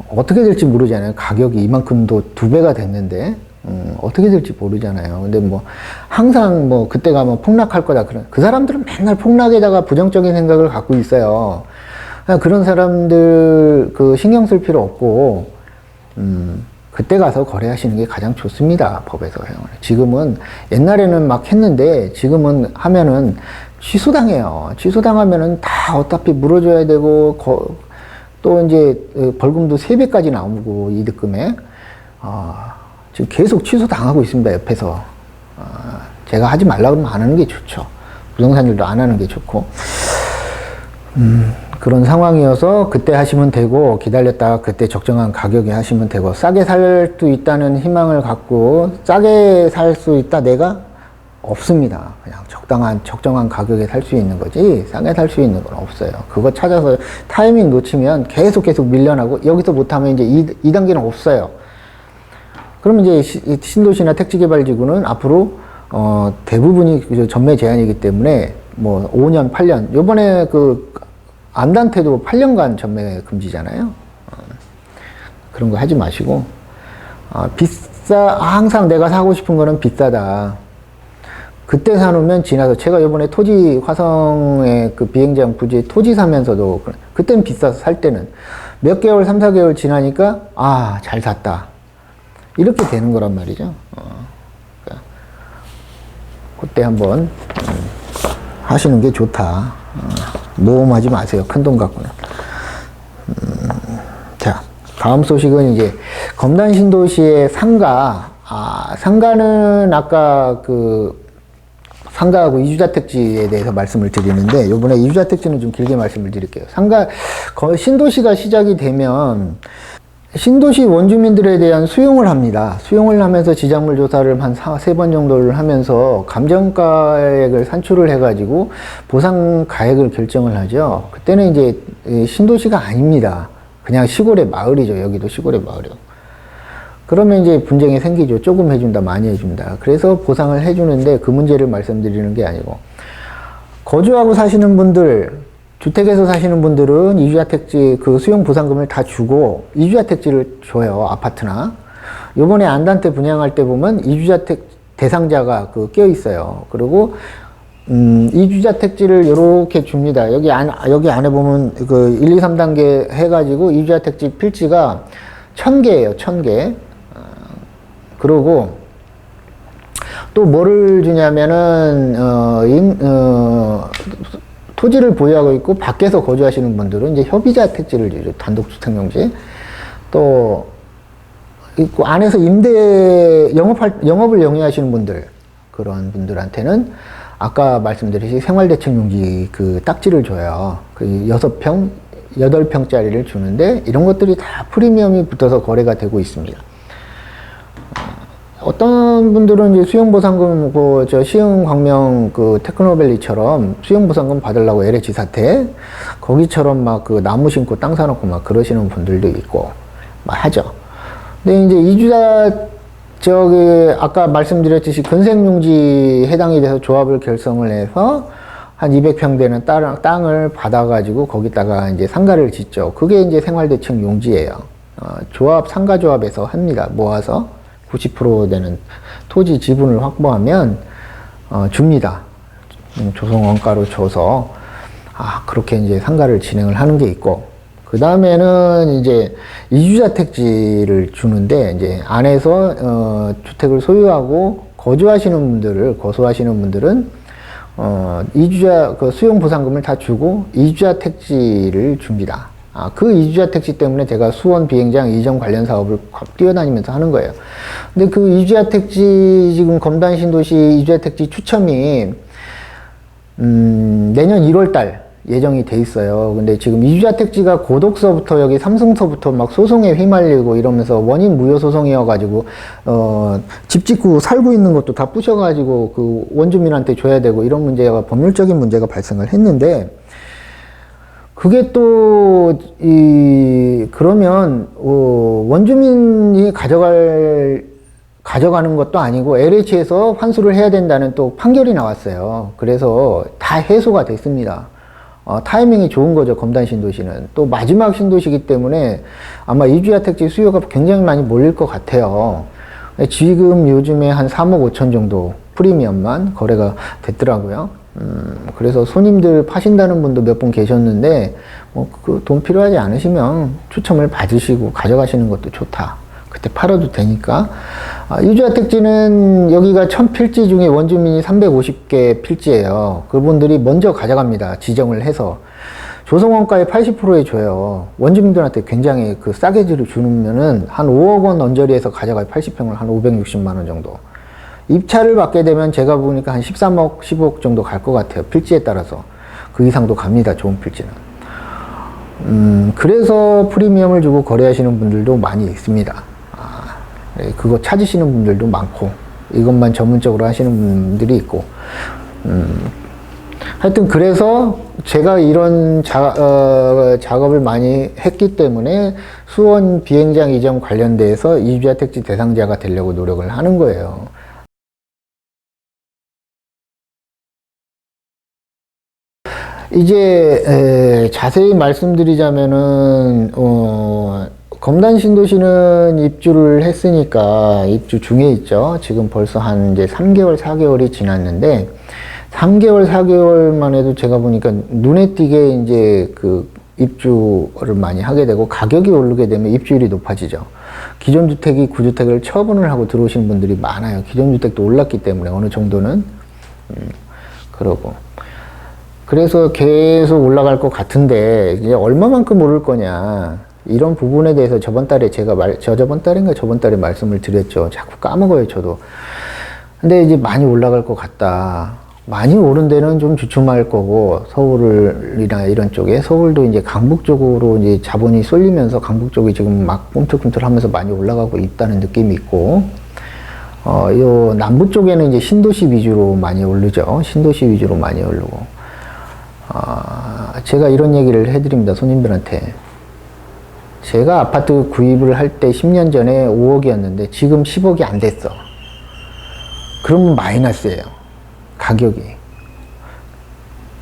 어떻게 될지 모르잖아요. 가격이 이만큼도 2배가 됐는데 어떻게 될지 모르잖아요. 근데 뭐 항상 뭐 그때 가면 폭락할 거다. 그 사람들은 맨날 폭락에다가 부정적인 생각을 갖고 있어요. 그런 사람들 그 신경 쓸 필요 없고 그때 가서 거래하시는 게 가장 좋습니다. 법에서. 지금은 옛날에는 막 했는데 지금은 하면은 취소당해요. 취소당하면은 다 어차피 물어줘야 되고 또 이제 벌금도 3배까지 나오고 이득금에 지금 계속 취소당하고 있습니다. 옆에서. 제가 하지 말라 그러면 안 하는 게 좋죠. 부동산들도 안 하는 게 좋고. 그런 상황이어서 그때 하시면 되고, 기다렸다가 그때 적정한 가격에 하시면 되고, 싸게 살 수 있다는 희망을 갖고 싸게 살 수 있다 내가 없습니다. 그냥 적정한 가격에 살 수 있는 거지, 싸게 살 수 있는 건 없어요. 그거 찾아서 타이밍 놓치면 계속 밀려나고, 여기서 못하면 이제 2단계는 없어요. 그럼 이제 신도시나 택지개발지구는 앞으로, 대부분이 전매 제한이기 때문에, 뭐, 5년, 8년, 요번에 안단테도 8년간 전매 금지잖아요. 그런 거 하지 마시고, 항상 내가 사고 싶은 거는 비싸다. 그때 사놓으면 지나서, 제가 요번에 화성의 그 비행장 부지 토지 사면서도, 그때는 비싸서 살 때는 몇 개월, 3, 4개월 지나니까, 잘 샀다. 이렇게 되는 거란 말이죠. 그러니까 그때 한번 하시는 게 좋다. 모험하지 마세요. 큰돈 갖고는. 자, 다음 소식은 이제 검단 신도시의 상가. 상가는 아까 상가하고 이주자택지에 대해서 말씀을 드리는데, 요번에 이주자택지는 좀 길게 말씀을 드릴게요. 신도시가 시작이 되면 신도시 원주민들에 대한 수용을 합니다. 수용을 하면서 지작물 조사를 한 3번 정도를 하면서 감정가액을 산출을 해가지고 보상 가액을 결정을 하죠. 그때는 이제 신도시가 아닙니다. 그냥 시골의 마을이죠. 여기도 시골의 마을이요. 그러면 이제 분쟁이 생기죠. 조금 해준다, 많이 해준다. 그래서 보상을 해주는데, 그 문제를 말씀드리는 게 아니고, 거주하고 사시는 분들, 주택에서 사시는 분들은 이주자택지 수용 보상금을 다 주고 이주자택지를 줘요. 아파트나. 요번에 안단테 분양할 때 보면 이주자택 대상자가 껴 있어요. 그리고 이주자택지를 요렇게 줍니다. 여기 안에 보면 1, 2, 3단계 해가지고 이주자택지 필지가 1000개예요. 1000개. 그리고 또 뭐를 주냐면은 토지를 보유하고 있고 밖에서 거주하시는 분들은 이제 협의자 택지를 주죠. 단독주택용지. 또 있고, 안에서 영업을 영위하시는 분들, 그런 분들한테는 아까 말씀드린 생활대책용지 딱지를 줘요. 6평, 8평짜리를 주는데, 이런 것들이 다 프리미엄이 붙어서 거래가 되고 있습니다. 어떤 분들은 이제 수용보상금, 시흥광명 테크노밸리처럼 수용보상금 받으려고 LH 사태, 거기처럼 나무 심고 땅 사놓고 그러시는 분들도 있고, 하죠. 근데 이제 아까 말씀드렸듯이 근생용지 해당이 돼서 조합을 결성을 해서 한 200평 되는 땅을 받아가지고 거기다가 이제 상가를 짓죠. 그게 이제 생활대책 용지예요. 상가조합에서 합니다. 모아서 90% 되는 토지 지분을 확보하면 줍니다. 조성원가로 줘서 그렇게 이제 상가를 진행을 하는 게 있고, 그 다음에는 이제 이주자택지를 주는데, 이제 안에서 주택을 소유하고 거소하시는 분들은 수용 보상금을 다 주고 이주자택지를 줍니다. 그 이주자택지 때문에 제가 수원 비행장 이전 관련 사업을 뛰어다니면서 하는 거예요. 근데 그 이주자택지, 지금 검단 신도시 이주자택지 추첨이 내년 1월달 예정이 돼 있어요. 근데 지금 이주자택지가 고독서부터 여기 삼성서부터 소송에 휘말리고 이러면서 원인 무효 소송이어가지고 집 짓고 살고 있는 것도 다 부셔가지고 원주민한테 줘야 되고, 이런 법률적인 문제가 발생을 했는데, 그게 또 그러면 원주민이 가져가는 것도 아니고 LH에서 환수를 해야 된다는 또 판결이 나왔어요. 그래서 다 해소가 됐습니다. 타이밍이 좋은 거죠. 검단 신도시는 또 마지막 신도시이기 때문에 아마 이주자택지 수요가 굉장히 많이 몰릴 것 같아요. 지금 요즘에 한 3억 5천 정도 프리미엄만 거래가 됐더라고요. 그래서 손님들 파신다는 분도 몇 분 계셨는데, 돈 필요하지 않으시면 추첨을 받으시고 가져가시는 것도 좋다. 그때 팔아도 되니까. 이주자택지는 여기가 1000필지 중에 원주민이 350개 필지예요. 그분들이 먼저 가져갑니다. 지정을 해서. 조성원가의 80%에 줘요. 원주민들한테 굉장히 싸게 주면은 한 5억 원 언저리에서 가져가요. 80평을 한 560만 원 정도. 입찰을 받게 되면 제가 보니까 한 13억, 15억 정도 갈 것 같아요. 필지에 따라서. 그 이상도 갑니다. 좋은 필지는. 그래서 프리미엄을 주고 거래하시는 분들도 많이 있습니다. 그거 찾으시는 분들도 많고. 이것만 전문적으로 하시는 분들이 있고, 하여튼 그래서 제가 이런 작업을 많이 했기 때문에 수원 비행장 이전 관련돼서 이주자 택지 대상자가 되려고 노력을 하는 거예요. 이제 자세히 말씀드리자면은 검단 신도시는 입주를 했으니까 입주 중에 있죠. 지금 벌써 한 이제 3개월, 4개월이 지났는데 3개월, 4개월만 해도 제가 보니까 눈에 띄게 이제 그 입주를 많이 하게 되고 가격이 오르게 되면 입주율이 높아지죠. 기존 주택이 구주택을 처분을 하고 들어오시는 분들이 많아요. 기존 주택도 올랐기 때문에 어느 정도는 그러고 그래서 계속 올라갈 것 같은데 이제 얼마만큼 오를 거냐 이런 부분에 대해서 저번 달에 저번 달에 말씀을 드렸죠. 자꾸 까먹어요, 저도. 근데 이제 많이 올라갈 것 같다. 많이 오른 데는 좀 주춤할 거고, 서울이나 이런 쪽에, 서울도 이제 강북 쪽으로 이제 자본이 쏠리면서 강북 쪽이 지금 막 꿈틀꿈틀 하면서 많이 올라가고 있다는 느낌이 있고, 요 남부 쪽에는 이제 신도시 위주로 많이 오르죠. 신도시 위주로 많이 오르고. 제가 이런 얘기를 해드립니다, 손님들한테. 제가 아파트 구입을 할 때 10년 전에 5억이었는데 지금 10억이 안 됐어. 그러면 마이너스예요. 가격이.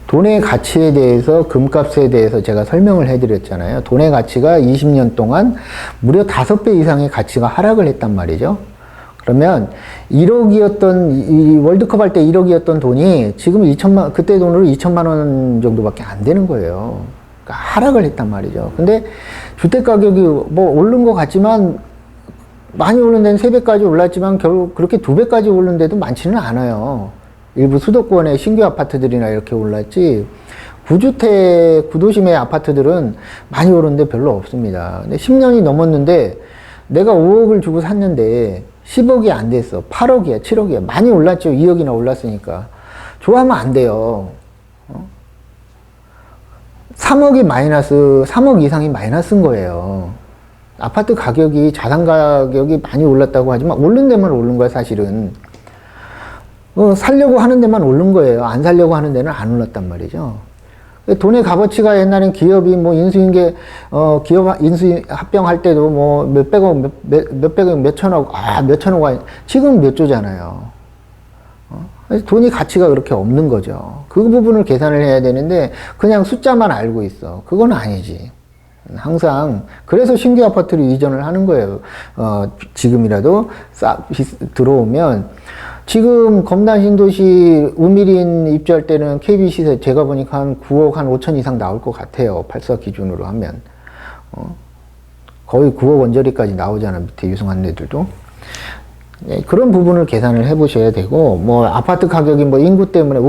돈의 가치에 대해서, 금값에 대해서 제가 설명을 해드렸잖아요. 돈의 가치가 20년 동안 무려 5배 이상의 가치가 하락을 했단 말이죠. 그러면 1억이었던, 이 월드컵 할 때 1억이었던 돈이 지금 그때 돈으로 2천만 원 정도밖에 안 되는 거예요. 그러니까 하락을 했단 말이죠. 근데 주택 가격이 뭐 오른 것 같지만, 많이 오른 데는 3배까지 올랐지만 결국 그렇게 2배까지 오른 데도 많지는 않아요. 일부 수도권의 신규 아파트들이나 이렇게 올랐지, 구주택, 구도심의 아파트들은 많이 오른데 별로 없습니다. 근데 10년이 넘었는데 내가 5억을 주고 샀는데 10억이 안 됐어. 8억이야, 7억이야. 많이 올랐죠. 2억이나 올랐으니까. 좋아하면 안 돼요. 3억이 마이너스, 3억 이상이 마이너스인 거예요. 아파트 가격이, 자산 가격이 많이 올랐다고 하지만 오른 데만 오른 거야, 사실은. 살려고 하는 데만 오른 거예요. 안 살려고 하는 데는 안 올랐단 말이죠. 돈의 값어치가 옛날엔 기업이 뭐 인수인계, 기업 인수 합병할 때도 뭐 몇백억, 몇백억, 몇천억, 몇천억, 지금 몇 조잖아요. 돈이 가치가 그렇게 없는 거죠. 그 부분을 계산을 해야 되는데 그냥 숫자만 알고 있어. 그건 아니지. 항상 그래서 신규 아파트를 이전을 하는 거예요. 지금이라도 싹 들어오면, 지금 검단 신도시 우미린 입주할 때는 KB 시세 제가 보니까 한 9억 한 5천 이상 나올 것 같아요. 84 기준으로 하면 거의 9억 원저리까지 나오잖아, 밑에 유승한 애들도. 네, 그런 부분을 계산을 해보셔야 되고, 뭐 아파트 가격이 뭐 인구 때문에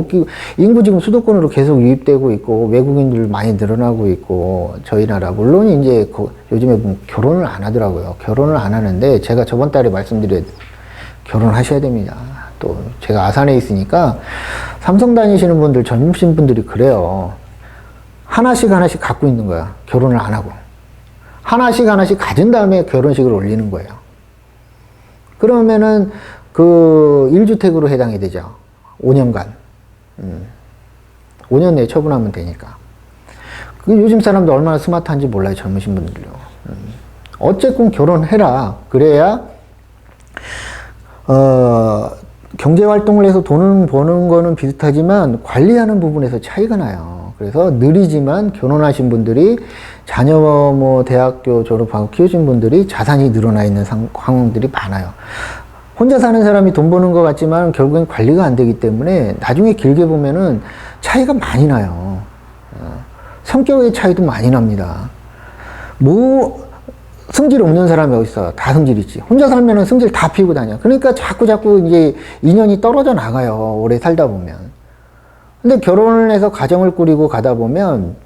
인구 지금 수도권으로 계속 유입되고 있고 외국인들 많이 늘어나고 있고, 저희 나라 물론 이제 요즘에 보면 결혼을 안 하더라고요. 결혼을 안 하는데 제가 저번 달에 말씀드렸, 결혼하셔야 됩니다. 또 제가 아산에 있으니까 삼성 다니시는 분들, 젊으신 분들이 그래요. 하나씩 갖고 있는 거야. 결혼을 안 하고. 하나씩 가진 다음에 결혼식을 올리는 거예요. 그러면은 그 1주택으로 해당이 되죠. 5년간. 5년 내에 처분하면 되니까. 요즘 사람들 얼마나 스마트한지 몰라요, 젊으신 분들요. 어쨌든 결혼해라. 그래야 경제활동을 해서 돈을 버는 거는 비슷하지만 관리하는 부분에서 차이가 나요. 그래서 느리지만 결혼하신 분들이 자녀 뭐 대학교 졸업하고 키우신 분들이 자산이 늘어나 있는 상황들이 많아요. 혼자 사는 사람이 돈 버는 것 같지만 결국엔 관리가 안 되기 때문에 나중에 길게 보면은 차이가 많이 나요. 성격의 차이도 많이 납니다. 성질 없는 사람이 어딨어? 다 성질 있지. 혼자 살면은 성질 다 피우고 다녀. 그러니까 자꾸 이제 인연이 떨어져 나가요. 오래 살다 보면. 근데 결혼을 해서 가정을 꾸리고 가다 보면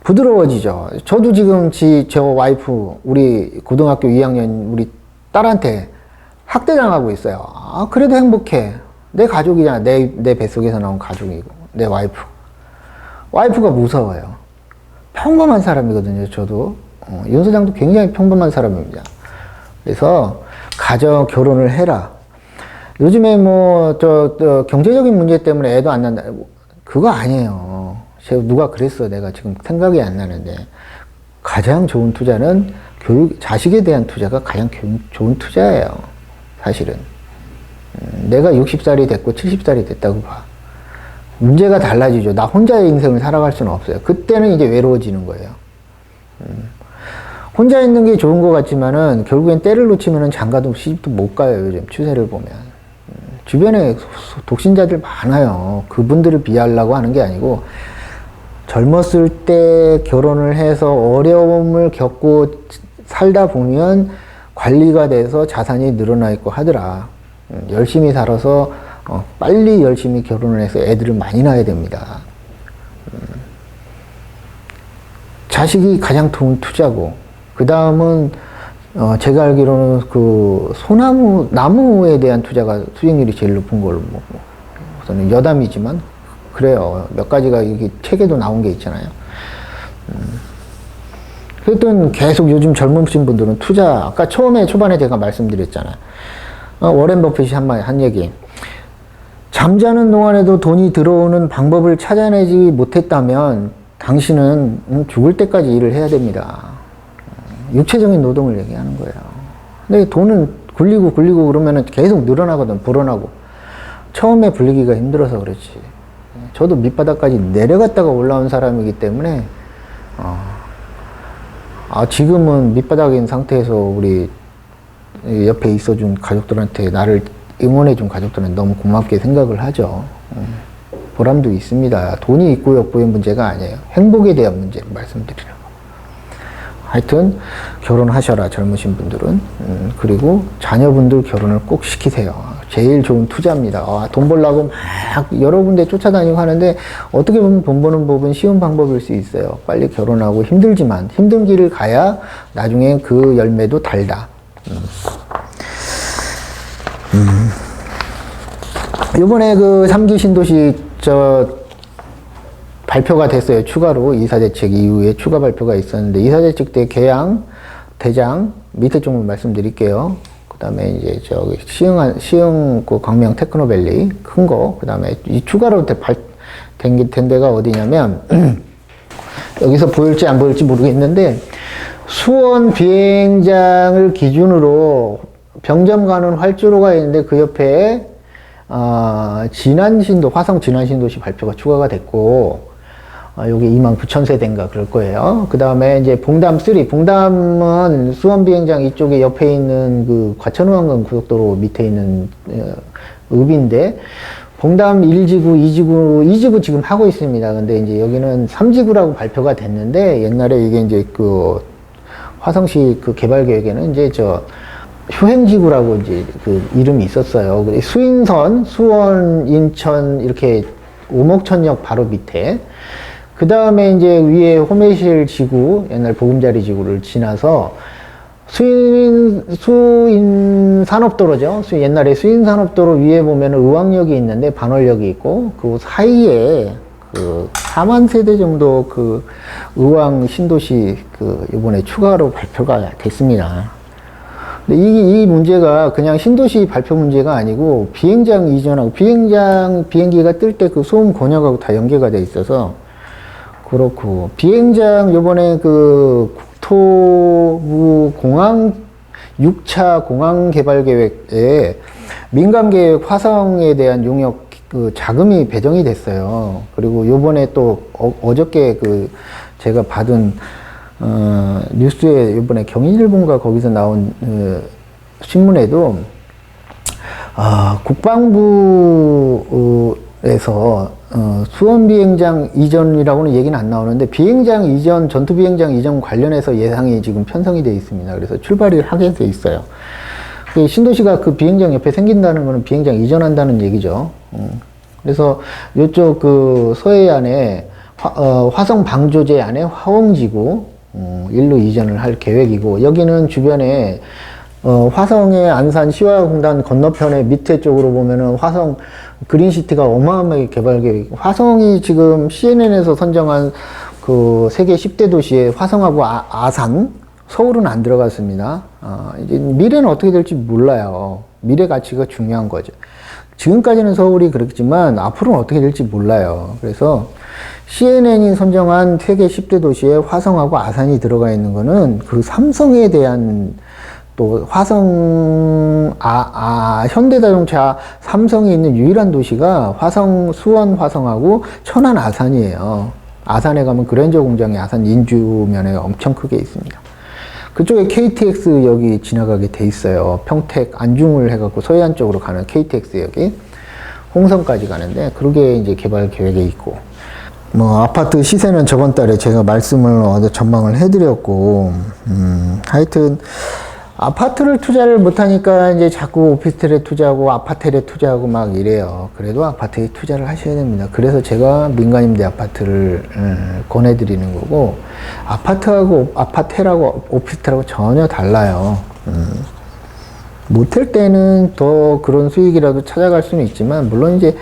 부드러워지죠. 저도 지금 저 와이프, 우리 고등학교 2학년 우리 딸한테 학대당하고 있어요. 그래도 행복해. 내 가족이잖아. 내 뱃속에서 나온 가족이고. 내 와이프. 와이프가 무서워요. 평범한 사람이거든요, 저도. 윤 소장도 굉장히 평범한 사람입니다. 그래서 결혼을 해라. 요즘에 뭐, 경제적인 문제 때문에 애도 안 난다. 그거 아니에요. 누가 그랬어. 내가 지금 생각이 안 나는데. 가장 좋은 투자는 자식에 대한 투자가 가장 좋은 투자예요. 사실은. 내가 60살이 됐고 70살이 됐다고 봐. 문제가 달라지죠. 나 혼자의 인생을 살아갈 수는 없어요. 그때는 이제 외로워지는 거예요. 혼자 있는 게 좋은 것 같지만은 결국엔 때를 놓치면은 장가도 시집도 못 가요. 요즘 추세를 보면. 주변에 독신자들 많아요. 그분들을 비하하려고 하는 게 아니고 젊었을 때 결혼을 해서 어려움을 겪고 살다 보면 관리가 돼서 자산이 늘어나 있고 하더라. 열심히 살아서 빨리 열심히 결혼을 해서 애들을 많이 낳아야 됩니다. 자식이 가장 좋은 투자고, 그 다음은 제가 알기로는 그 나무에 대한 투자가 수익률이 제일 높은 걸로 우선은 여담이지만 그래요. 몇 가지가 이게 책에도 나온 게 있잖아요. 하여튼 계속 요즘 젊으신 분들은 투자, 아까 초반에 제가 말씀드렸잖아요. 워렌 버핏이 한 얘기. 잠자는 동안에도 돈이 들어오는 방법을 찾아내지 못했다면 당신은 죽을 때까지 일을 해야 됩니다. 육체적인 노동을 얘기하는 거예요. 근데 돈은 굴리고 그러면은 계속 늘어나거든, 불어나고. 처음에 불리기가 힘들어서 그렇지. 저도 밑바닥까지 내려갔다가 올라온 사람이기 때문에, 지금은 밑바닥인 상태에서 우리 옆에 있어준 가족들한테 나를 응원해준 가족들은 너무 고맙게 생각을 하죠. 보람도 있습니다. 돈이 있고 없고의 문제가 아니에요. 행복에 대한 문제를 말씀드리려고. 하여튼 결혼하셔라, 젊으신 분들은. 그리고 자녀분들 결혼을 꼭 시키세요. 제일 좋은 투자입니다. 돈 벌려고 막 여러 군데 쫓아다니고 하는데 어떻게 보면 돈 버는 법은 쉬운 방법일 수 있어요. 빨리 결혼하고 힘들지만 힘든 길을 가야 나중에 그 열매도 달다. 이번에 그 3기 신도시 발표가 됐어요. 추가로 이사대책 이후에 추가 발표가 있었는데, 이사대책 때 계양, 대장 밑에 쪽만 말씀드릴게요. 그 다음에 이제 저기 시흥 그 광명 테크노밸리 큰 거, 그 다음에 이 추가로 된 데가 어디냐면 여기서 보일지 안 보일지 모르겠는데, 수원 비행장을 기준으로 병점 가는 활주로가 있는데 그 옆에 화성 진안신도시 발표가 추가가 됐고, 여기 29,000세대인가 그럴 거예요. 그 다음에 이제 봉담은 수원 비행장 이쪽에 옆에 있는 그 과천우한강 고속도로 밑에 있는 읍인데, 봉담 1지구, 2지구 지금 하고 있습니다. 근데 이제 여기는 3지구라고 발표가 됐는데, 옛날에 이게 이제 그 화성시 그 개발 계획에는 이제 휴행지구라고 이제 그 이름이 있었어요. 수인선, 수원, 인천 이렇게 오목천역 바로 밑에, 그 다음에 이제 위에 호메실 지구, 옛날 보금자리 지구를 지나서 수인산업도로죠. 옛날에 수인산업도로 위에 보면 의왕역이 있는데 반월역이 있고, 그 사이에 그 4만 세대 정도 그 의왕 신도시 이번에 추가로 발표가 됐습니다. 근데 이 문제가 그냥 신도시 발표 문제가 아니고 비행장 이전하고 비행기가 뜰 때 그 소음 권역하고 다 연계가 돼 있어서 그렇고, 비행장 요번에 그 국토부 6차 공항 개발 계획에 민간 계획 화성에 대한 용역 그 자금이 배정이 됐어요. 그리고 요번에 또 어저께 제가 받은 뉴스에 요번에 경인일본가 거기서 나온 신문에도 국방부에서 수원 비행장 이전이라고는 얘기는 안 나오는데, 비행장 이전, 전투 비행장 이전 관련해서 예상이 지금 편성이 되어 있습니다. 그래서 출발을 하게 돼 있어요. 신도시가 그 비행장 옆에 생긴다는 거는 비행장 이전한다는 얘기죠. 그래서 요쪽 그 서해안에 화성 방조제 안에 화홍지구 일로 이전을 할 계획이고, 여기는 주변에 화성의 안산 시화공단 건너편에 밑에 쪽으로 보면은 화성 그린시티가 어마어마하게 개발 계획. 화성이 지금 CNN에서 선정한 그 세계 10대 도시에 화성하고 아산, 서울은 안 들어갔습니다. 이제 미래는 어떻게 될지 몰라요. 미래 가치가 중요한 거죠. 지금까지는 서울이 그렇지만 앞으로는 어떻게 될지 몰라요. 그래서 CNN이 선정한 세계 10대 도시에 화성하고 아산이 들어가 있는 거는 그 삼성에 대한 또 현대자동차 삼성이 있는 유일한 도시가 수원 화성하고 천안 아산이에요. 아산에 가면 그랜저 공장이 아산 인주면에 엄청 크게 있습니다. 그쪽에 KTX역이 지나가게 돼 있어요. 평택 안중을 해갖고 서해안 쪽으로 가는 KTX역이 홍성까지 가는데 그게 이제 개발 계획에 있고, 뭐 아파트 시세는 저번 달에 제가 말씀을 전망을 해드렸고, 하여튼 아파트를 투자를 못하니까 이제 자꾸 오피스텔에 투자하고 아파텔에 투자하고 막 이래요. 그래도 아파트에 투자를 하셔야 됩니다. 그래서 제가 민간임대 아파트를 권해드리는 거고, 아파텔하고 오피스텔하고 전혀 달라요. 모텔 때는 더 그런 수익이라도 찾아갈 수는 있지만, 물론 이제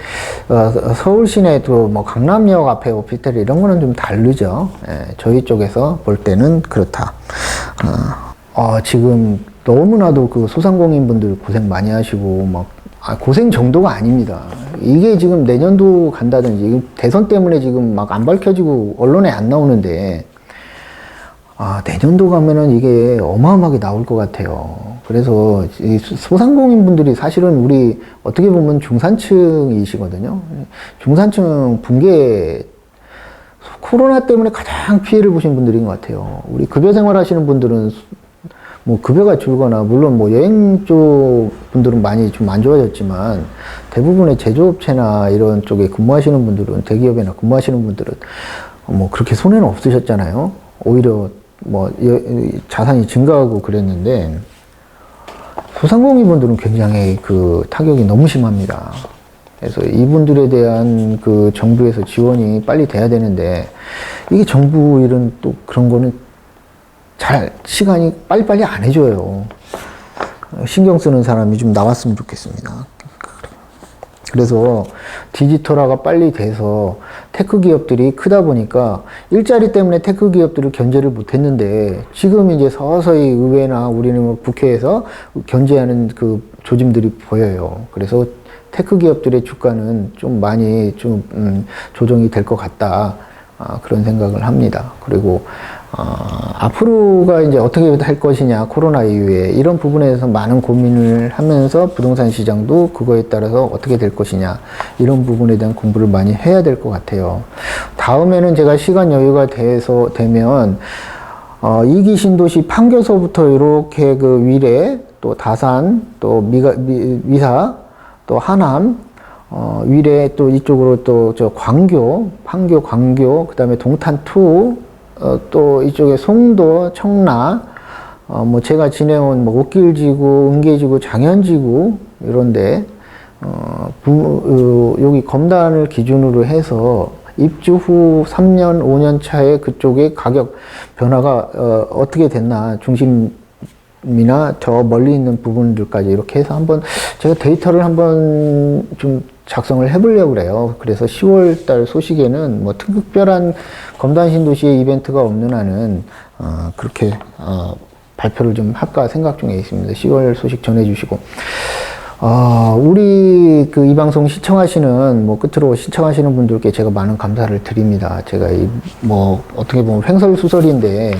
서울 시내도 뭐 강남역 앞에 오피스텔 이런 거는 좀 다르죠. 저희 쪽에서 볼 때는 그렇다. 지금 너무나도 그 소상공인 분들 고생 많이 하시고 고생 정도가 아닙니다. 이게 지금 내년도 간다든지 대선 때문에 지금 막 안 밝혀지고 언론에 안 나오는데, 내년도 가면은 이게 어마어마하게 나올 것 같아요. 그래서 이 소상공인 분들이 사실은 우리 어떻게 보면 중산층이시거든요. 중산층 붕괴, 코로나 때문에 가장 피해를 보신 분들인 것 같아요. 우리 급여 생활 하시는 분들은 뭐 급여가 줄거나, 물론 뭐 여행 쪽 분들은 많이 좀 안 좋아졌지만, 대부분의 제조업체나 이런 쪽에 근무하시는 분들은, 대기업이나 근무하시는 분들은 뭐 그렇게 손해는 없으셨잖아요. 오히려 뭐 자산이 증가하고 그랬는데, 소상공인 분들은 굉장히 그 타격이 너무 심합니다. 그래서 이분들에 대한 그 정부에서 지원이 빨리 돼야 되는데, 이게 정부 일은 또 그런 거는 시간이 빨리빨리 안 해줘요. 신경 쓰는 사람이 좀 나왔으면 좋겠습니다. 그래서 디지털화가 빨리 돼서 테크 기업들이 크다 보니까 일자리 때문에 테크 기업들을 견제를 못 했는데, 지금 이제 서서히 의회나 우리는 국회에서 견제하는 그 조짐들이 보여요. 그래서 테크 기업들의 주가는 좀 많이 조정이 될 것 같다. 그런 생각을 합니다. 그리고 앞으로가 이제 어떻게 할 것이냐, 코로나 이후에 이런 부분에 대해서 많은 고민을 하면서 부동산 시장도 그거에 따라서 어떻게 될 것이냐, 이런 부분에 대한 공부를 많이 해야 될 것 같아요. 다음에는 제가 시간 여유가 되면 2기 신도시 판교서부터 이렇게 그 위례, 또 다산, 또 미사, 또 하남, 위례, 또 이쪽으로 또 판교, 광교, 그 다음에 동탄2, 또 이쪽에 송도, 청라, 뭐 제가 지내온 뭐 옥길지구, 은계지구, 장현지구, 이런데, 여기 검단을 기준으로 해서 입주 후 3년, 5년 차에 그쪽에 가격 변화가 어떻게 됐나, 중심이나 저 멀리 있는 부분들까지 이렇게 해서 제가 데이터를 한번 좀 작성을 해보려고 그래요. 그래서 10월 달 소식에는 뭐 특별한 검단 신도시의 이벤트가 없는 한은 그렇게 발표를 좀 할까 생각 중에 있습니다. 10월 소식 전해주시고, 우리 이 방송 시청하시는, 끝으로 시청하시는 분들께 제가 많은 감사를 드립니다. 제가 어떻게 보면 횡설수설인데,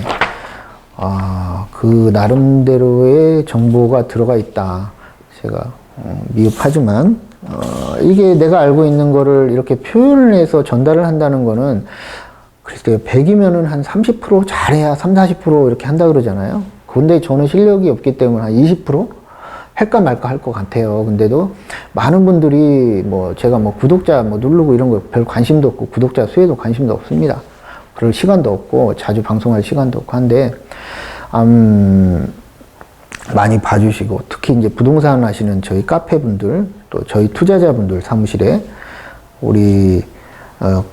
그 나름대로의 정보가 들어가 있다. 제가 미흡하지만, 이게 내가 알고 있는 거를 이렇게 표현을 해서 전달을 한다는 거는, 글쎄요, 100이면은 한 30% 잘해야 30-40% 이렇게 한다 그러잖아요. 근데 저는 실력이 없기 때문에 한 20% 할까 말까 할 것 같아요. 근데도 많은 분들이 제가 구독자 누르고 이런 거 별 관심도 없고, 구독자 수에도 관심도 없습니다. 그럴 시간도 없고, 자주 방송할 시간도 없고 한데, 많이 봐주시고, 특히 이제 부동산 하시는 저희 카페 분들, 또 저희 투자자분들 사무실에 우리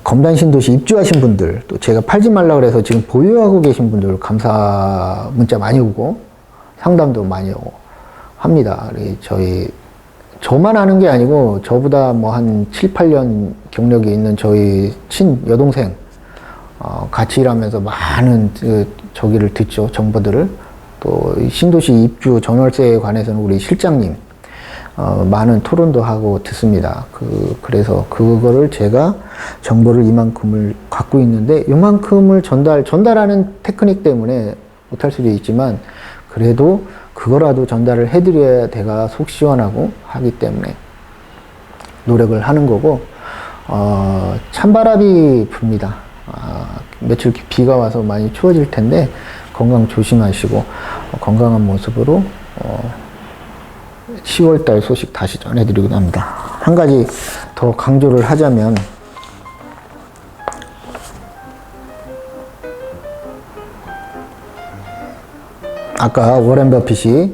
검단 신도시 입주하신 분들, 또 제가 팔지 말라 그래서 지금 보유하고 계신 분들 감사 문자 많이 오고, 상담도 많이 오고 합니다. 저만 아는 게 아니고, 저보다 한 7, 8년 경력이 있는 저희 여동생, 같이 일하면서 많은 저기를 듣죠, 정보들을. 또 신도시 입주 전월세에 관해서는 우리 실장님, 많은 토론도 하고 듣습니다. 그래서 그거를 제가 정보를 이만큼을 갖고 있는데 이만큼을 전달하는 테크닉 때문에 못할 수도 있지만 그래도 그거라도 전달을 해드려야 내가 속 시원하고 하기 때문에 노력을 하는 거고, 찬바람이 붑니다. 며칠 비가 와서 많이 추워질 텐데 건강 조심하시고 건강한 모습으로 10월달 소식 다시 전해드리기도 합니다. 한 가지 더 강조를 하자면 아까 워렌 버핏이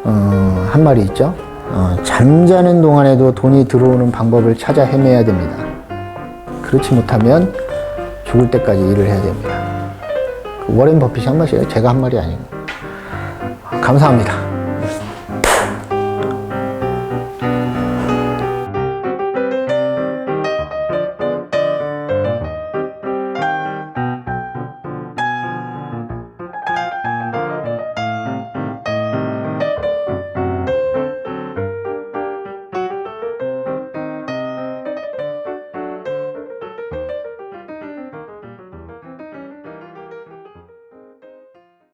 한 말이 있죠. 잠자는 동안에도 돈이 들어오는 방법을 찾아 헤매야 됩니다. 그렇지 못하면 죽을 때까지 일을 해야 됩니다. 워렌 버핏이 한 말이에요. 제가 한 말이 아니고. 감사합니다.